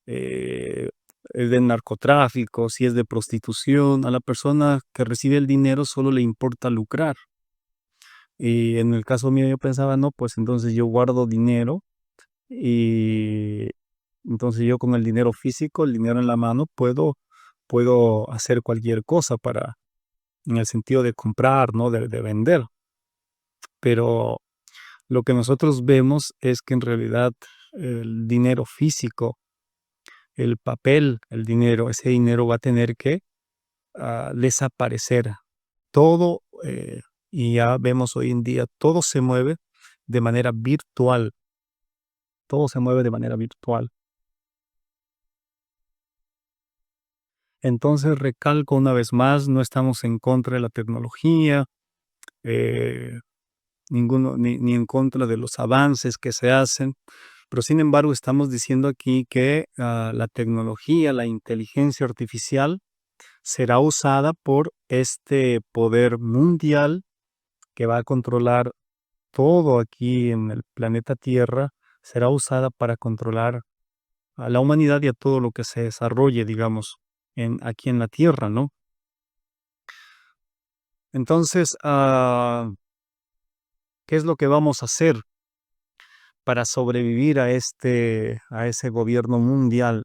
S1: eh, es de narcotráfico, si es de prostitución. A la persona que recibe el dinero solo le importa lucrar. Y en el caso mío yo pensaba, no, pues entonces yo guardo dinero y entonces yo con el dinero físico, el dinero en la mano, puedo hacer cualquier cosa en el sentido de comprar, ¿no? De vender. Pero lo que nosotros vemos es que en realidad el dinero físico, el papel, el dinero, ese dinero va a tener que desaparecer. Todo, y ya vemos hoy en día, todo se mueve de manera virtual. Todo se mueve de manera virtual. Entonces, recalco una vez más, no estamos en contra de la tecnología, eh, ni en contra de los avances que se hacen, pero sin embargo estamos diciendo aquí que la tecnología, la inteligencia artificial, será usada por este poder mundial que va a controlar todo aquí en el planeta Tierra, será usada para controlar a la humanidad y a todo lo que se desarrolle, digamos, aquí en la Tierra, ¿no? Entonces, ¿qué es lo que vamos a hacer para sobrevivir a ese gobierno mundial?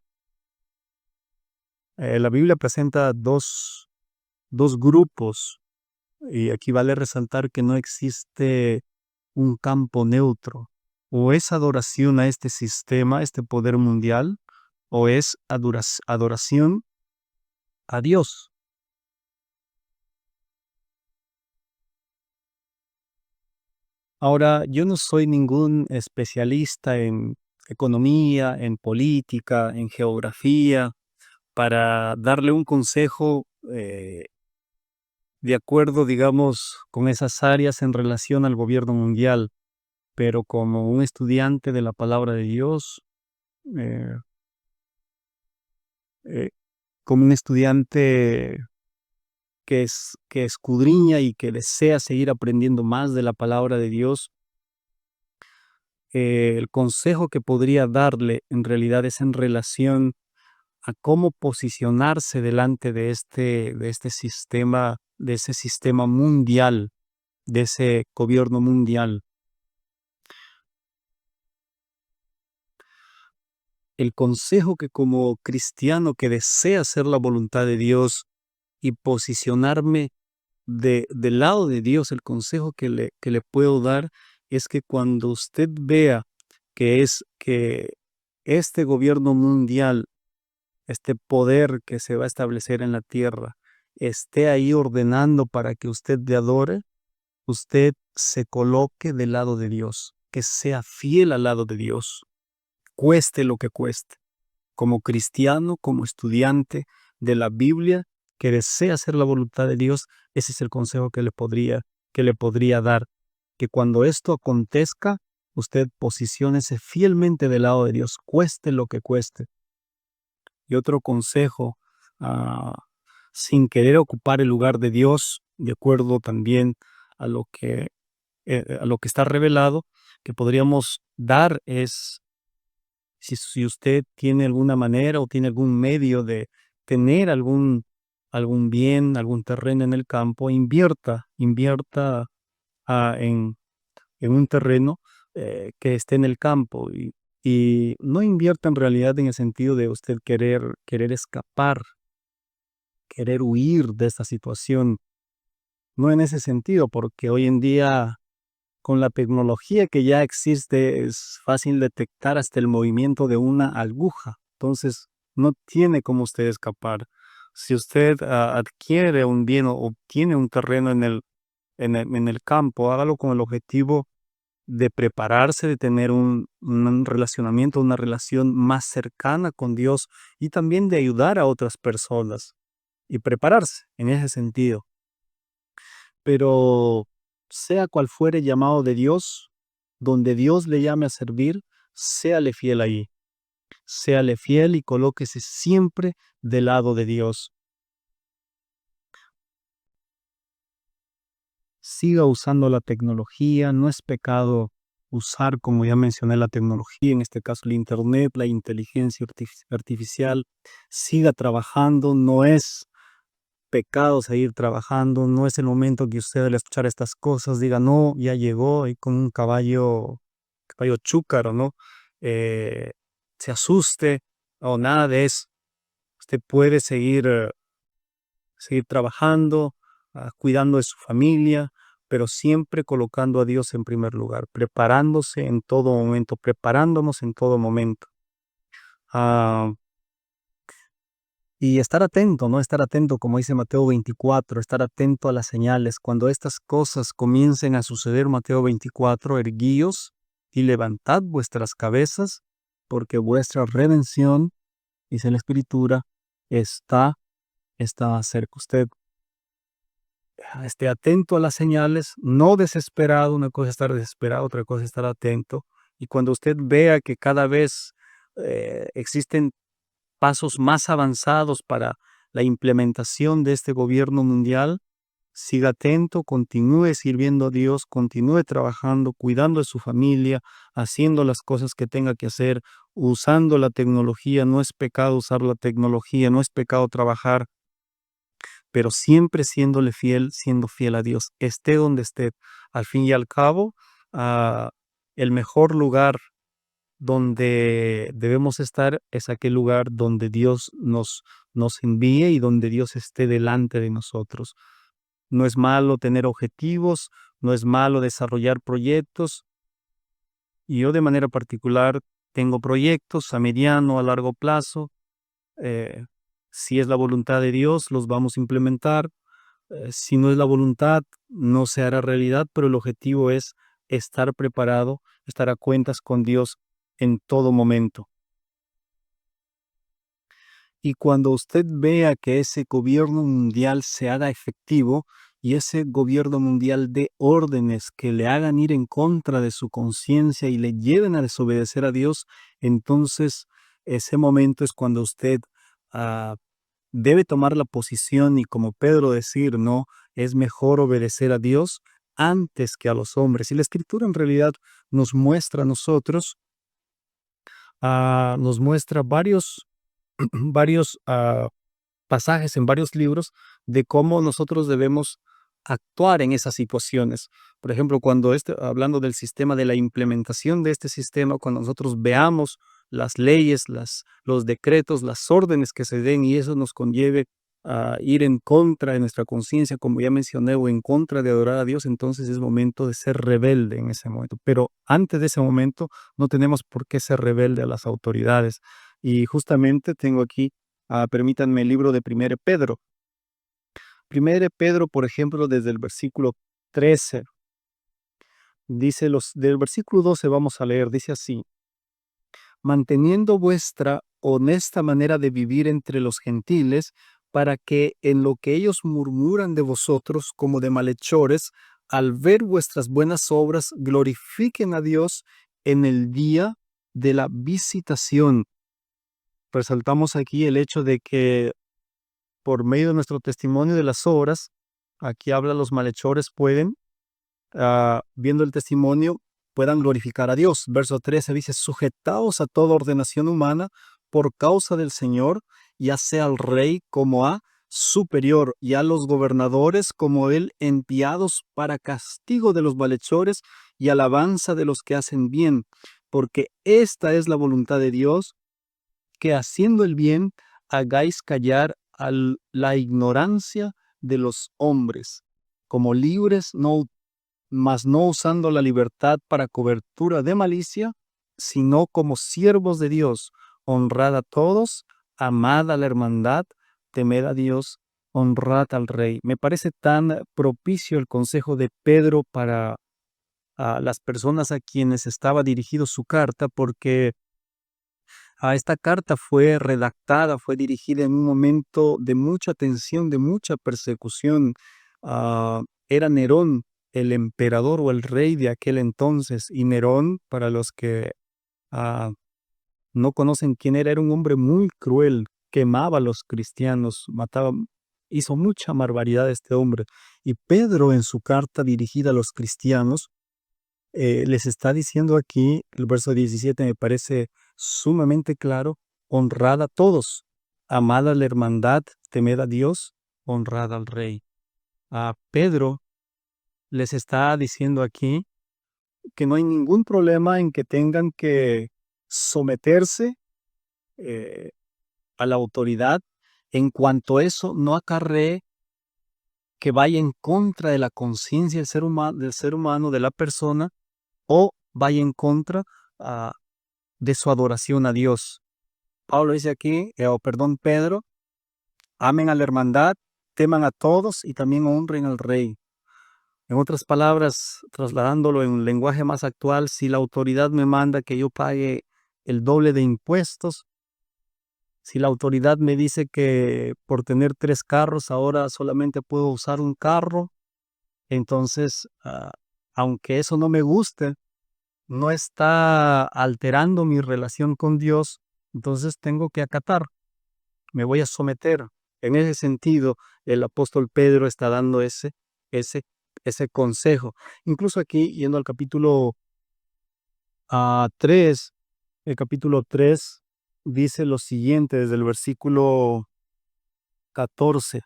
S1: La Biblia presenta dos grupos y aquí vale resaltar que no existe un campo neutro. O es adoración a este sistema, a este poder mundial, o es adoración a Dios. Ahora, yo no soy ningún especialista en economía, en política, en geografía, para darle un consejo de acuerdo, digamos, con esas áreas en relación al gobierno mundial, pero como un estudiante de la palabra de Dios, eh, eh, como un estudiante que escudriña y que desea seguir aprendiendo más de la palabra de Dios, el consejo que podría darle en realidad es en relación a cómo posicionarse delante de este sistema, de ese sistema mundial, de ese gobierno mundial. El consejo que como cristiano que desea hacer la voluntad de Dios y posicionarme del lado de Dios, el consejo que le puedo dar es que cuando usted vea que este gobierno mundial, este poder que se va a establecer en la tierra, esté ahí ordenando para que usted le adore, usted se coloque del lado de Dios, que sea fiel al lado de Dios, cueste lo que cueste. Como cristiano, como estudiante de la Biblia, que desea hacer la voluntad de Dios, ese es el consejo que le podría dar. Que cuando esto acontezca, usted posiciónese fielmente del lado de Dios, cueste lo que cueste. Y otro consejo, ah, sin querer ocupar el lugar de Dios, de acuerdo también a lo que está revelado, que podríamos dar es si usted tiene alguna manera o tiene algún medio de tener algún bien, algún terreno en el campo, invierta ah, en, en un terreno que esté en el campo y no invierta en realidad en el sentido de usted querer escapar, querer huir de esta situación, no en ese sentido, porque hoy en día con la tecnología que ya existe, es fácil detectar hasta el movimiento de una aguja. Entonces, no tiene cómo usted escapar. Si usted adquiere un bien o obtiene un terreno en el campo, hágalo con el objetivo de prepararse, de tener un relacionamiento, una relación más cercana con Dios y también de ayudar a otras personas y prepararse en ese sentido. Pero sea cual fuere llamado de Dios, donde Dios le llame a servir, séale fiel ahí. Séale fiel y colóquese siempre del lado de Dios. Siga usando la tecnología, no es pecado usar, como ya mencioné, la tecnología, en este caso el Internet, la inteligencia artificial, siga trabajando. No es pecado seguir trabajando, no es el momento que usted al escuchar estas cosas diga, no, ya llegó y con un caballo chúcaro, ¿no? Eh, Se asuste o nada de eso. Usted puede seguir trabajando, cuidando de su familia, pero siempre colocando a Dios en primer lugar, preparándose en todo momento, preparándonos en todo momento. Ah, y estar atento, ¿no? Estar atento, como dice Mateo 24, estar atento a las señales. Cuando estas cosas comiencen a suceder, Mateo 24, erguíos y levantad vuestras cabezas, porque vuestra redención, dice la Escritura, está cerca. Usted esté atento a las señales, no desesperado. Una cosa es estar desesperado, otra cosa es estar atento. Y cuando usted vea que cada vez existen pasos más avanzados para la implementación de este gobierno mundial, siga atento, continúe sirviendo a Dios, continúe trabajando, cuidando de su familia, haciendo las cosas que tenga que hacer, usando la tecnología. No es pecado usar la tecnología, no es pecado trabajar, pero siempre siendo fiel a Dios, esté donde esté. Al fin y al cabo, el mejor lugar donde debemos estar es aquel lugar donde Dios nos envíe y donde Dios esté delante de nosotros. No es malo tener objetivos, no es malo desarrollar proyectos. Y yo de manera particular tengo proyectos a mediano, a largo plazo. eh, si es la voluntad de Dios, los vamos a implementar. Si no es la voluntad, no se hará realidad, pero el objetivo es estar preparado, estar a cuentas con Dios en todo momento. Y cuando usted vea que ese gobierno mundial se haga efectivo y ese gobierno mundial dé órdenes que le hagan ir en contra de su conciencia y le lleven a desobedecer a Dios, entonces ese momento es cuando usted ah, debe tomar la posición y, como Pedro, decir, no, es mejor obedecer a Dios antes que a los hombres. Y la Escritura en realidad nos muestra a nosotros, nos muestra varios pasajes en varios libros de cómo nosotros debemos actuar en esas situaciones. Por ejemplo, hablando del sistema, de la implementación de este sistema, cuando nosotros veamos las leyes, los decretos, las órdenes que se den y eso nos conlleve a ir en contra de nuestra conciencia, como ya mencioné, o en contra de adorar a Dios, entonces es momento de ser rebelde en ese momento. Pero antes de ese momento no tenemos por qué ser rebelde a las autoridades. Y justamente tengo aquí, permítanme, el libro de 1 Pedro. 1 Pedro, por ejemplo, desde el versículo 13, del versículo 12 vamos a leer, dice así: manteniendo vuestra honesta manera de vivir entre los gentiles, para que en lo que ellos murmuran de vosotros como de malhechores, al ver vuestras buenas obras, glorifiquen a Dios en el día de la visitación. Resaltamos aquí el hecho de que por medio de nuestro testimonio de las obras, aquí habla, los malhechores pueden, viendo el testimonio, puedan glorificar a Dios. Verso 13 dice: sujetaos a toda ordenación humana por causa del Señor, ya sea al rey como a superior, y a los gobernadores como él, enviados para castigo de los malhechores y alabanza de los que hacen bien, porque esta es la voluntad de Dios, que haciendo el bien hagáis callar a la ignorancia de los hombres, como libres, mas no usando la libertad para cobertura de malicia, sino como siervos de Dios. Honrad a todos, amad a la hermandad, temed a Dios, honrad al Rey. Me parece tan propicio el consejo de Pedro para las personas a quienes estaba dirigido su carta, porque esta carta fue redactada, fue dirigida en un momento de mucha tensión, de mucha persecución. Era Nerón el emperador o el rey de aquel entonces, y Nerón, para los que ah, no conocen quién era un hombre muy cruel, quemaba a los cristianos, mataba, hizo mucha barbaridad este hombre. Y Pedro, en su carta dirigida a los cristianos, les está diciendo aquí, el verso 17 me parece sumamente claro: honrad a todos, amad a la hermandad, temed a Dios, honrad al rey. A Pedro les está diciendo aquí que no hay ningún problema en que tengan que someterse eh, a la autoridad, en cuanto eso no acarree que vaya en contra de la conciencia del ser humano, de la persona, o vaya en contra de su adoración a Dios. Pablo dice aquí, Pedro: amen a la hermandad, teman a todos y también honren al rey. En otras palabras, trasladándolo en un lenguaje más actual, si la autoridad me manda que yo pague el doble de impuestos, si la autoridad me dice que por tener 3 carros ahora solamente puedo usar un carro, entonces, aunque eso no me guste, no está alterando mi relación con Dios, entonces tengo que acatar, me voy a someter. En ese sentido, el apóstol Pedro está dando ese, ese consejo. Incluso aquí, yendo al capítulo 3, el capítulo 3 dice lo siguiente desde el versículo 14: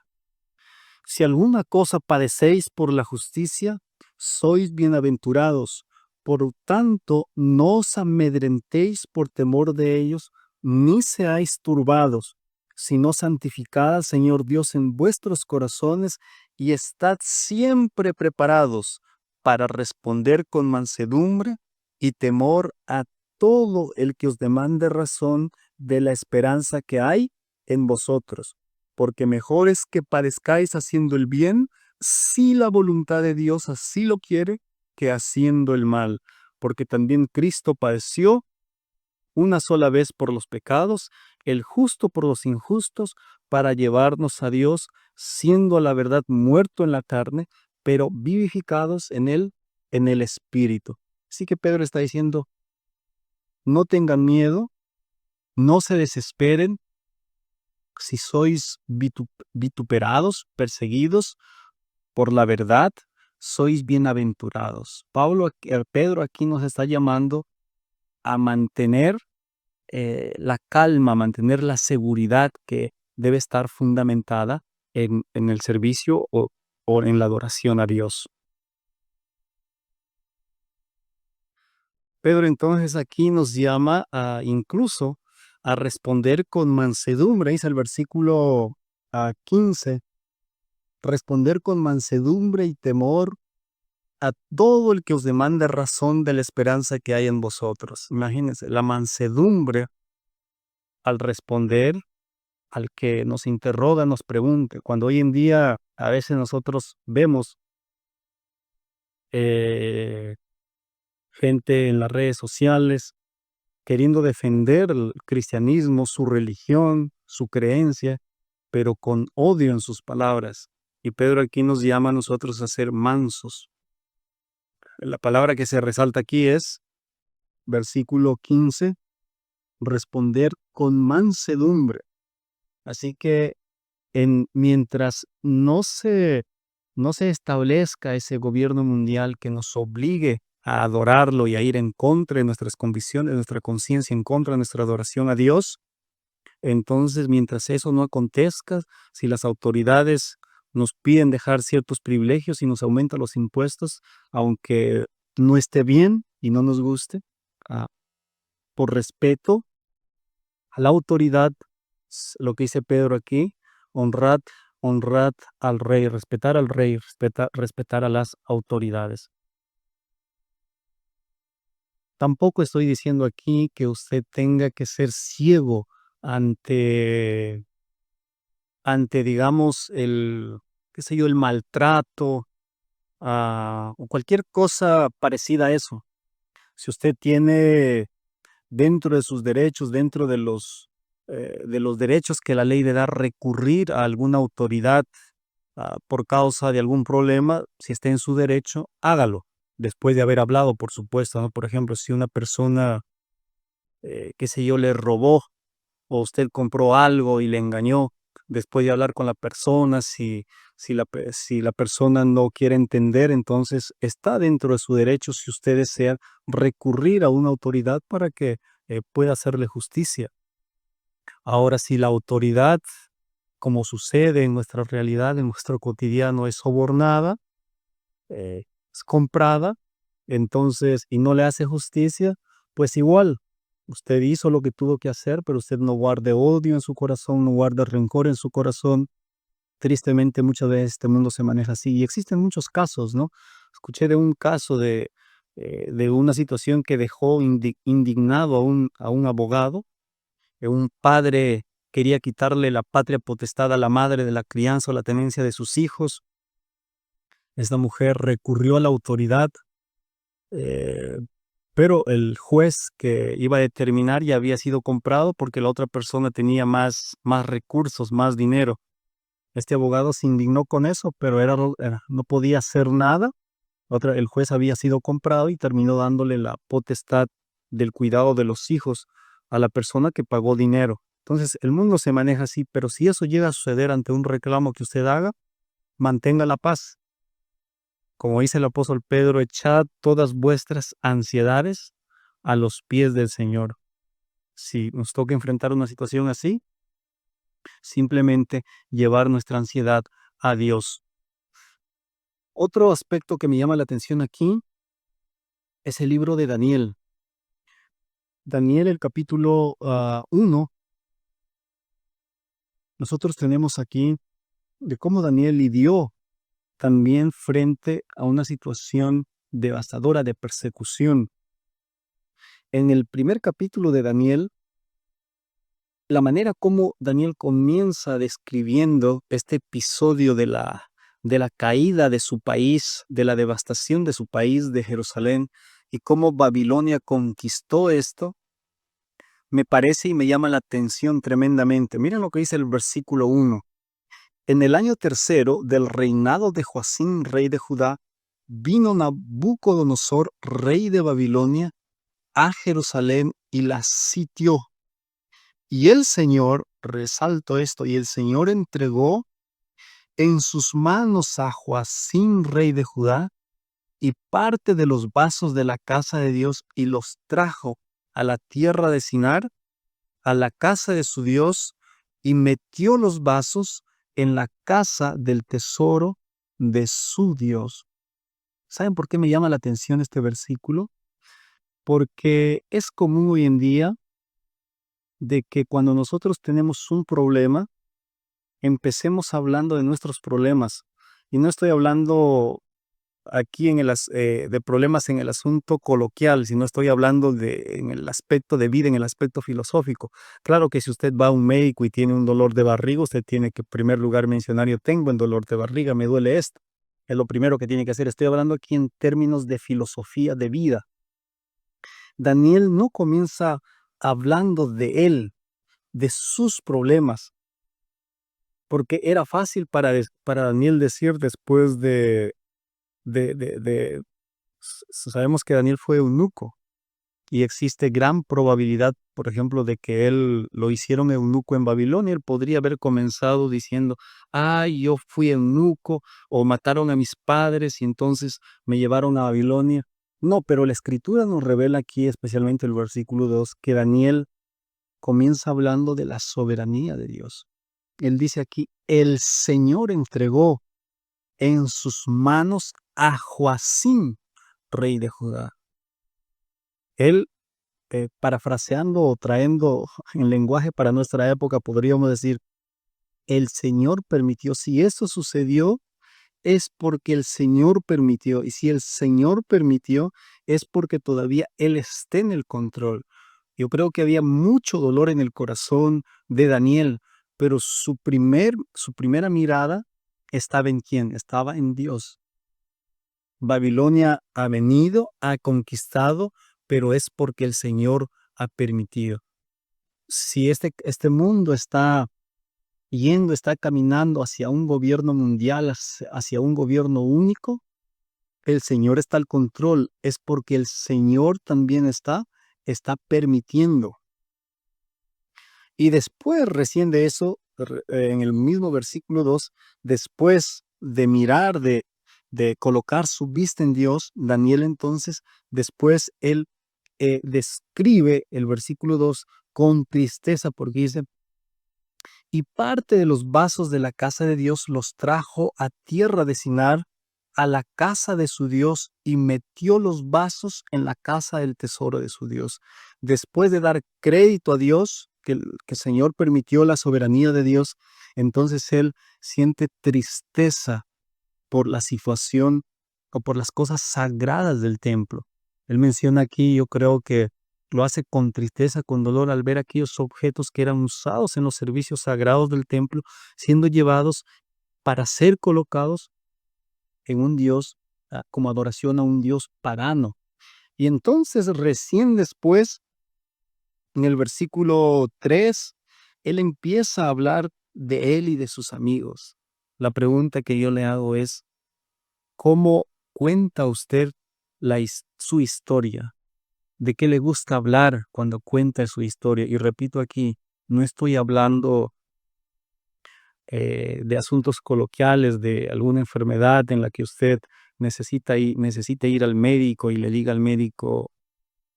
S1: si alguna cosa padecéis por la justicia, sois bienaventurados. Por tanto, no os amedrentéis por temor de ellos, ni seáis turbados, sino santificad al Señor Dios en vuestros corazones y estad siempre preparados para responder con mansedumbre y temor a todo el que os demande razón de la esperanza que hay en vosotros, porque mejor es que padezcáis haciendo el bien, si la voluntad de Dios así lo quiere, que haciendo el mal. Porque también Cristo padeció una sola vez por los pecados, el justo por los injustos, para llevarnos a Dios, siendo a la verdad muerto en la carne, pero vivificados en el Espíritu. Así que Pedro está diciendo: no tengan miedo, no se desesperen. Si sois vituperados, perseguidos por la verdad, sois bienaventurados. Pedro aquí nos está llamando a mantener la calma, mantener la seguridad que debe estar fundamentada en el servicio o en la adoración a Dios. Pedro entonces aquí nos llama incluso a responder con mansedumbre, dice el versículo 15: responder con mansedumbre y temor a todo el que os demande razón de la esperanza que hay en vosotros. Imagínense, la mansedumbre al responder al que nos interroga, nos pregunte. Cuando hoy en día a veces nosotros vemos eh, gente en las redes sociales queriendo defender el cristianismo, su religión, su creencia, pero con odio en sus palabras. Y Pedro aquí nos llama a nosotros a ser mansos. La palabra que se resalta aquí es, versículo 15, responder con mansedumbre. Así que mientras no se establezca ese gobierno mundial que nos obligue a adorarlo y a ir en contra de nuestras convicciones, de nuestra conciencia, en contra de nuestra adoración a Dios, entonces mientras eso no acontezca, si las autoridades nos piden dejar ciertos privilegios y nos aumentan los impuestos, aunque no esté bien y no nos guste, ah, por respeto a la autoridad, lo que dice Pedro aquí: honrad, honrad al rey, respetar a las autoridades. Tampoco estoy diciendo aquí que usted tenga que ser ciego ante, digamos, qué sé yo, el maltrato, o cualquier cosa parecida a eso. Si usted tiene dentro de sus derechos, dentro de los derechos que la ley le da, recurrir a alguna autoridad por causa de algún problema, si está en su derecho, hágalo. Después de haber hablado, por supuesto, ¿no? Por ejemplo, si una persona, qué sé yo, le robó o usted compró algo y le engañó, después de hablar con la persona, si la persona no quiere entender, entonces está dentro de su derecho, si usted desea, recurrir a una autoridad para que pueda hacerle justicia. Ahora, si la autoridad, como sucede en nuestra realidad, en nuestro cotidiano, es sobornada, es comprada, entonces, y no le hace justicia, pues igual, usted hizo lo que tuvo que hacer, pero usted no guarde odio en su corazón, no guarde rencor en su corazón. Tristemente, muchas veces este mundo se maneja así y existen muchos casos, ¿no? Escuché de un caso de una situación que dejó indignado a un abogado. Un padre quería quitarle la patria potestad a la madre de la crianza o la tenencia de sus hijos. Esta mujer recurrió a la autoridad, eh, pero el juez que iba a determinar ya había sido comprado porque la otra persona tenía más recursos, más dinero. Este abogado se indignó con eso, pero no podía hacer nada. El juez había sido comprado y terminó dándole la potestad del cuidado de los hijos a la persona que pagó dinero. Entonces, el mundo se maneja así, pero si eso llega a suceder ante un reclamo que usted haga, mantenga la paz. Como dice el apóstol Pedro, echad todas vuestras ansiedades a los pies del Señor. Si nos toca enfrentar una situación así, simplemente llevar nuestra ansiedad a Dios. Otro aspecto que me llama la atención aquí es el libro de Daniel. Daniel, el capítulo 1, nosotros tenemos aquí de cómo Daniel lidió también frente a una situación devastadora de persecución. En el primer capítulo de Daniel, la manera como Daniel comienza describiendo este episodio de la caída de su país, de la devastación de su país, de Jerusalén, y cómo Babilonia conquistó esto, me parece y me llama la atención tremendamente. Miren lo que dice el versículo 1. En el año tercero del reinado de Joacim, rey de Judá, vino Nabucodonosor, rey de Babilonia, a Jerusalén y la sitió. Y el Señor, resalto esto, y el Señor entregó en sus manos a Joacim, rey de Judá, y parte de los vasos de la casa de Dios, y los trajo a la tierra de Sinar, a la casa de su Dios, y metió los vasos en la casa del tesoro de su Dios. ¿Saben por qué me llama la atención este versículo? Porque es común hoy en día de que cuando nosotros tenemos un problema, empecemos hablando de nuestros problemas. Y no estoy hablando aquí de problemas en el asunto coloquial, sino estoy hablando en el aspecto de vida, en el aspecto filosófico. Claro que si usted va a un médico y tiene un dolor de barriga, usted tiene que en primer lugar mencionar: yo tengo un dolor de barriga, me duele esto. Es lo primero que tiene que hacer. Estoy hablando aquí en términos de filosofía de vida. Daniel no comienza hablando de él, de sus problemas, porque era fácil para Daniel decir después de sabemos que Daniel fue eunuco y existe gran probabilidad, por ejemplo, de que él lo hicieron eunuco en Babilonia. Él podría haber comenzado diciendo: ay, yo fui eunuco, o mataron a mis padres y entonces me llevaron a Babilonia. No, pero la escritura nos revela aquí, especialmente el versículo 2, que Daniel comienza hablando de la soberanía de Dios. Él dice aquí: el Señor entregó en sus manos a Joacim, rey de Judá. Él, parafraseando o trayendo en lenguaje para nuestra época, podríamos decir: el Señor permitió. Si esto sucedió, es porque el Señor permitió. Y si el Señor permitió, es porque todavía Él está en el control. Yo creo que había mucho dolor en el corazón de Daniel, pero su primera mirada estaba ¿en quién? Estaba en Dios. Babilonia ha venido, ha conquistado, pero es porque el Señor ha permitido. Si este mundo está está caminando hacia un gobierno mundial, hacia un gobierno único, el Señor está al control, es porque el Señor también está permitiendo. Y después, recién de eso, en el mismo versículo 2, después de mirar, de colocar su vista en Dios, Daniel entonces, después él describe el versículo 2 con tristeza, porque dice, y parte de los vasos de la casa de Dios los trajo a tierra de Sinar, a la casa de su Dios, y metió los vasos en la casa del tesoro de su Dios. Después de dar crédito a Dios, que el Señor permitió la soberanía de Dios, entonces él siente tristeza por la situación o por las cosas sagradas del templo. Él menciona aquí, yo creo que lo hace con tristeza, con dolor, al ver aquellos objetos que eran usados en los servicios sagrados del templo, siendo llevados para ser colocados en un Dios, como adoración a un Dios pagano. Y entonces recién después, en el versículo 3, él empieza a hablar de él y de sus amigos. La pregunta que yo le hago es, ¿cómo cuenta usted su historia? ¿De qué le gusta hablar cuando cuenta su historia? Y repito aquí, no estoy hablando de asuntos coloquiales, de alguna enfermedad en la que usted necesite ir al médico y le diga al médico,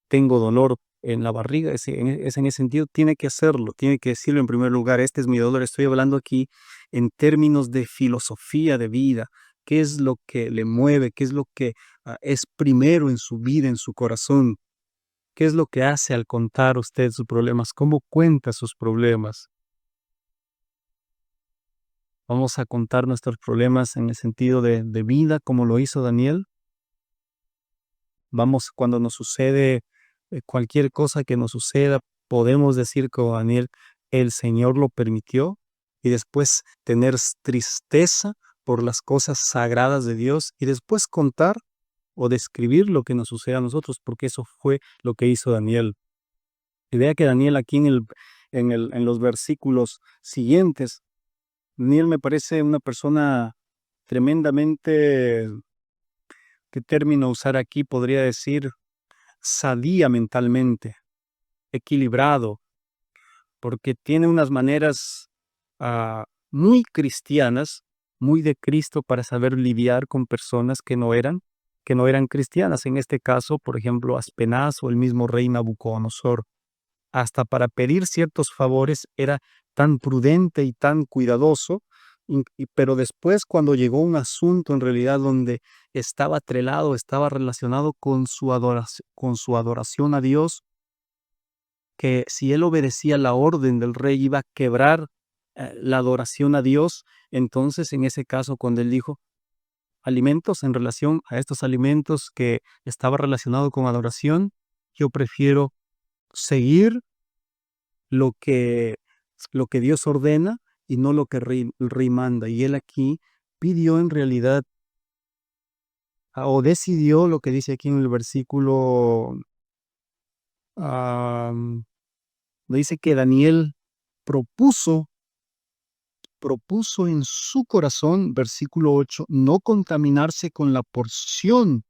S1: tengo dolor en la barriga. Es en ese sentido, tiene que hacerlo, tiene que decirlo en primer lugar, este es mi dolor. Estoy hablando aquí en términos de filosofía de vida. ¿Qué es lo que le mueve? ¿Qué es lo que es primero en su vida, en su corazón? ¿Qué es lo que hace al contar usted sus problemas? ¿Cómo cuenta sus problemas? Vamos a contar nuestros problemas en el sentido de vida, como lo hizo Daniel. Vamos, cuando nos sucede cualquier cosa que nos suceda, podemos decir como Daniel, el Señor lo permitió, y después tener tristeza por las cosas sagradas de Dios, y después contar o describir lo que nos sucede a nosotros, porque eso fue lo que hizo Daniel. Y vea que Daniel aquí en los versículos siguientes, Daniel me parece una persona tremendamente, ¿qué término usar aquí? Podría decir sadía mentalmente, equilibrado, porque tiene unas maneras muy cristianas, muy de Cristo, para saber lidiar con personas que no eran cristianas. En este caso, por ejemplo, Aspenaz o el mismo rey Nabucodonosor. Hasta para pedir ciertos favores era tan prudente y tan cuidadoso, pero después, cuando llegó un asunto en realidad donde estaba trelado, estaba relacionado con su adoración a Dios, que si él obedecía la orden del rey iba a quebrar la adoración a Dios. Entonces, en ese caso, cuando él dijo alimentos, en relación a estos alimentos que estaba relacionado con adoración, yo prefiero seguir lo que, lo que Dios ordena y no lo que el rey manda. Y él aquí pidió en realidad, o decidió, lo que dice aquí en el versículo, dice que Daniel propuso, propuso en su corazón, versículo 8, no contaminarse con la porción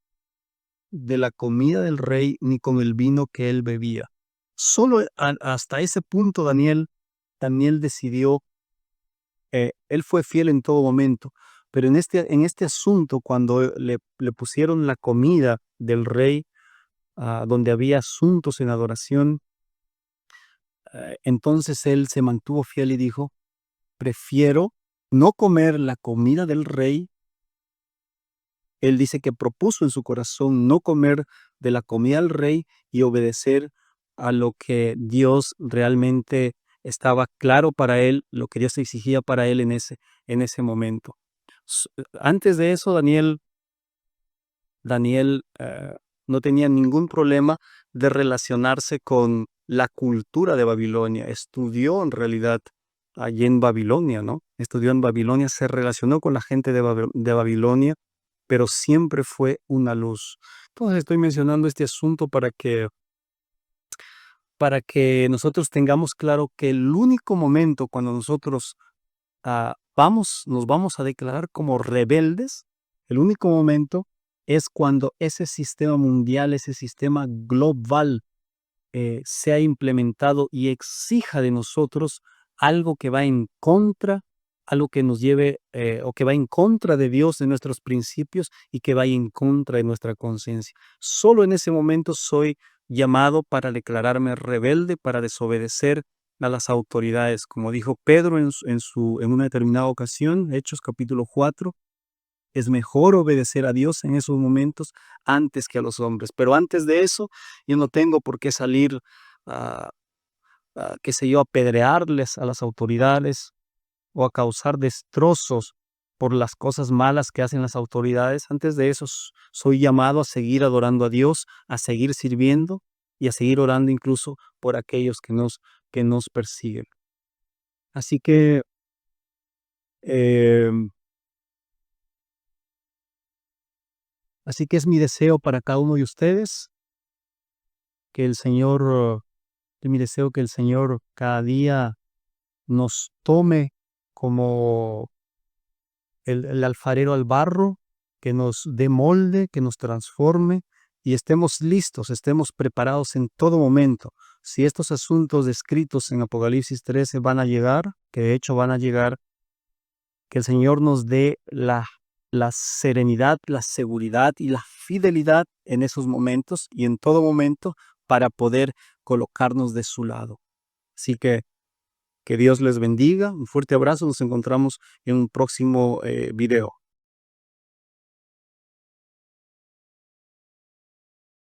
S1: de la comida del rey ni con el vino que él bebía. Solo hasta ese punto Daniel decidió. Él fue fiel en todo momento, pero en este asunto, cuando le pusieron la comida del rey, donde había asuntos en adoración, entonces él se mantuvo fiel y dijo, prefiero no comer la comida del rey. Él dice que propuso en su corazón no comer de la comida del rey y obedecer a lo que Dios realmente estaba claro para él, lo que Dios exigía para él en ese momento. Antes de eso, Daniel no tenía ningún problema de relacionarse con la cultura de Babilonia. Estudió en realidad allí en Babilonia, ¿no? Estudió en Babilonia, se relacionó con la gente de Babilonia, pero siempre fue una luz. Entonces estoy mencionando este asunto para que nosotros tengamos claro que el único momento cuando nosotros nos vamos a declarar como rebeldes, el único momento es cuando ese sistema mundial, ese sistema global sea implementado y exija de nosotros algo que va en contra, algo que nos lleve o que va en contra de Dios, de nuestros principios y que vaya en contra de nuestra conciencia. Solo en ese momento soy llamado para declararme rebelde, para desobedecer a las autoridades, como dijo Pedro en una determinada ocasión, Hechos capítulo 4. Es mejor obedecer a Dios en esos momentos antes que a los hombres. Pero antes de eso, yo no tengo por qué salir, a, qué sé yo, a apedrearles a las autoridades o a causar destrozos por las cosas malas que hacen las autoridades. Antes de eso, soy llamado a seguir adorando a Dios, a seguir sirviendo y a seguir orando incluso por aquellos que nos persiguen. Así que em, así que es mi deseo para cada uno de ustedes que el Señor, es mi deseo que el Señor cada día nos tome como el alfarero al barro, que nos dé molde, que nos transforme y estemos listos, estemos preparados en todo momento. Si estos asuntos descritos en Apocalipsis 13 van a llegar, que de hecho van a llegar, que el Señor nos dé la serenidad, la seguridad y la fidelidad en esos momentos y en todo momento para poder colocarnos de su lado. Así que Dios les bendiga, un fuerte abrazo, nos encontramos en un próximo video.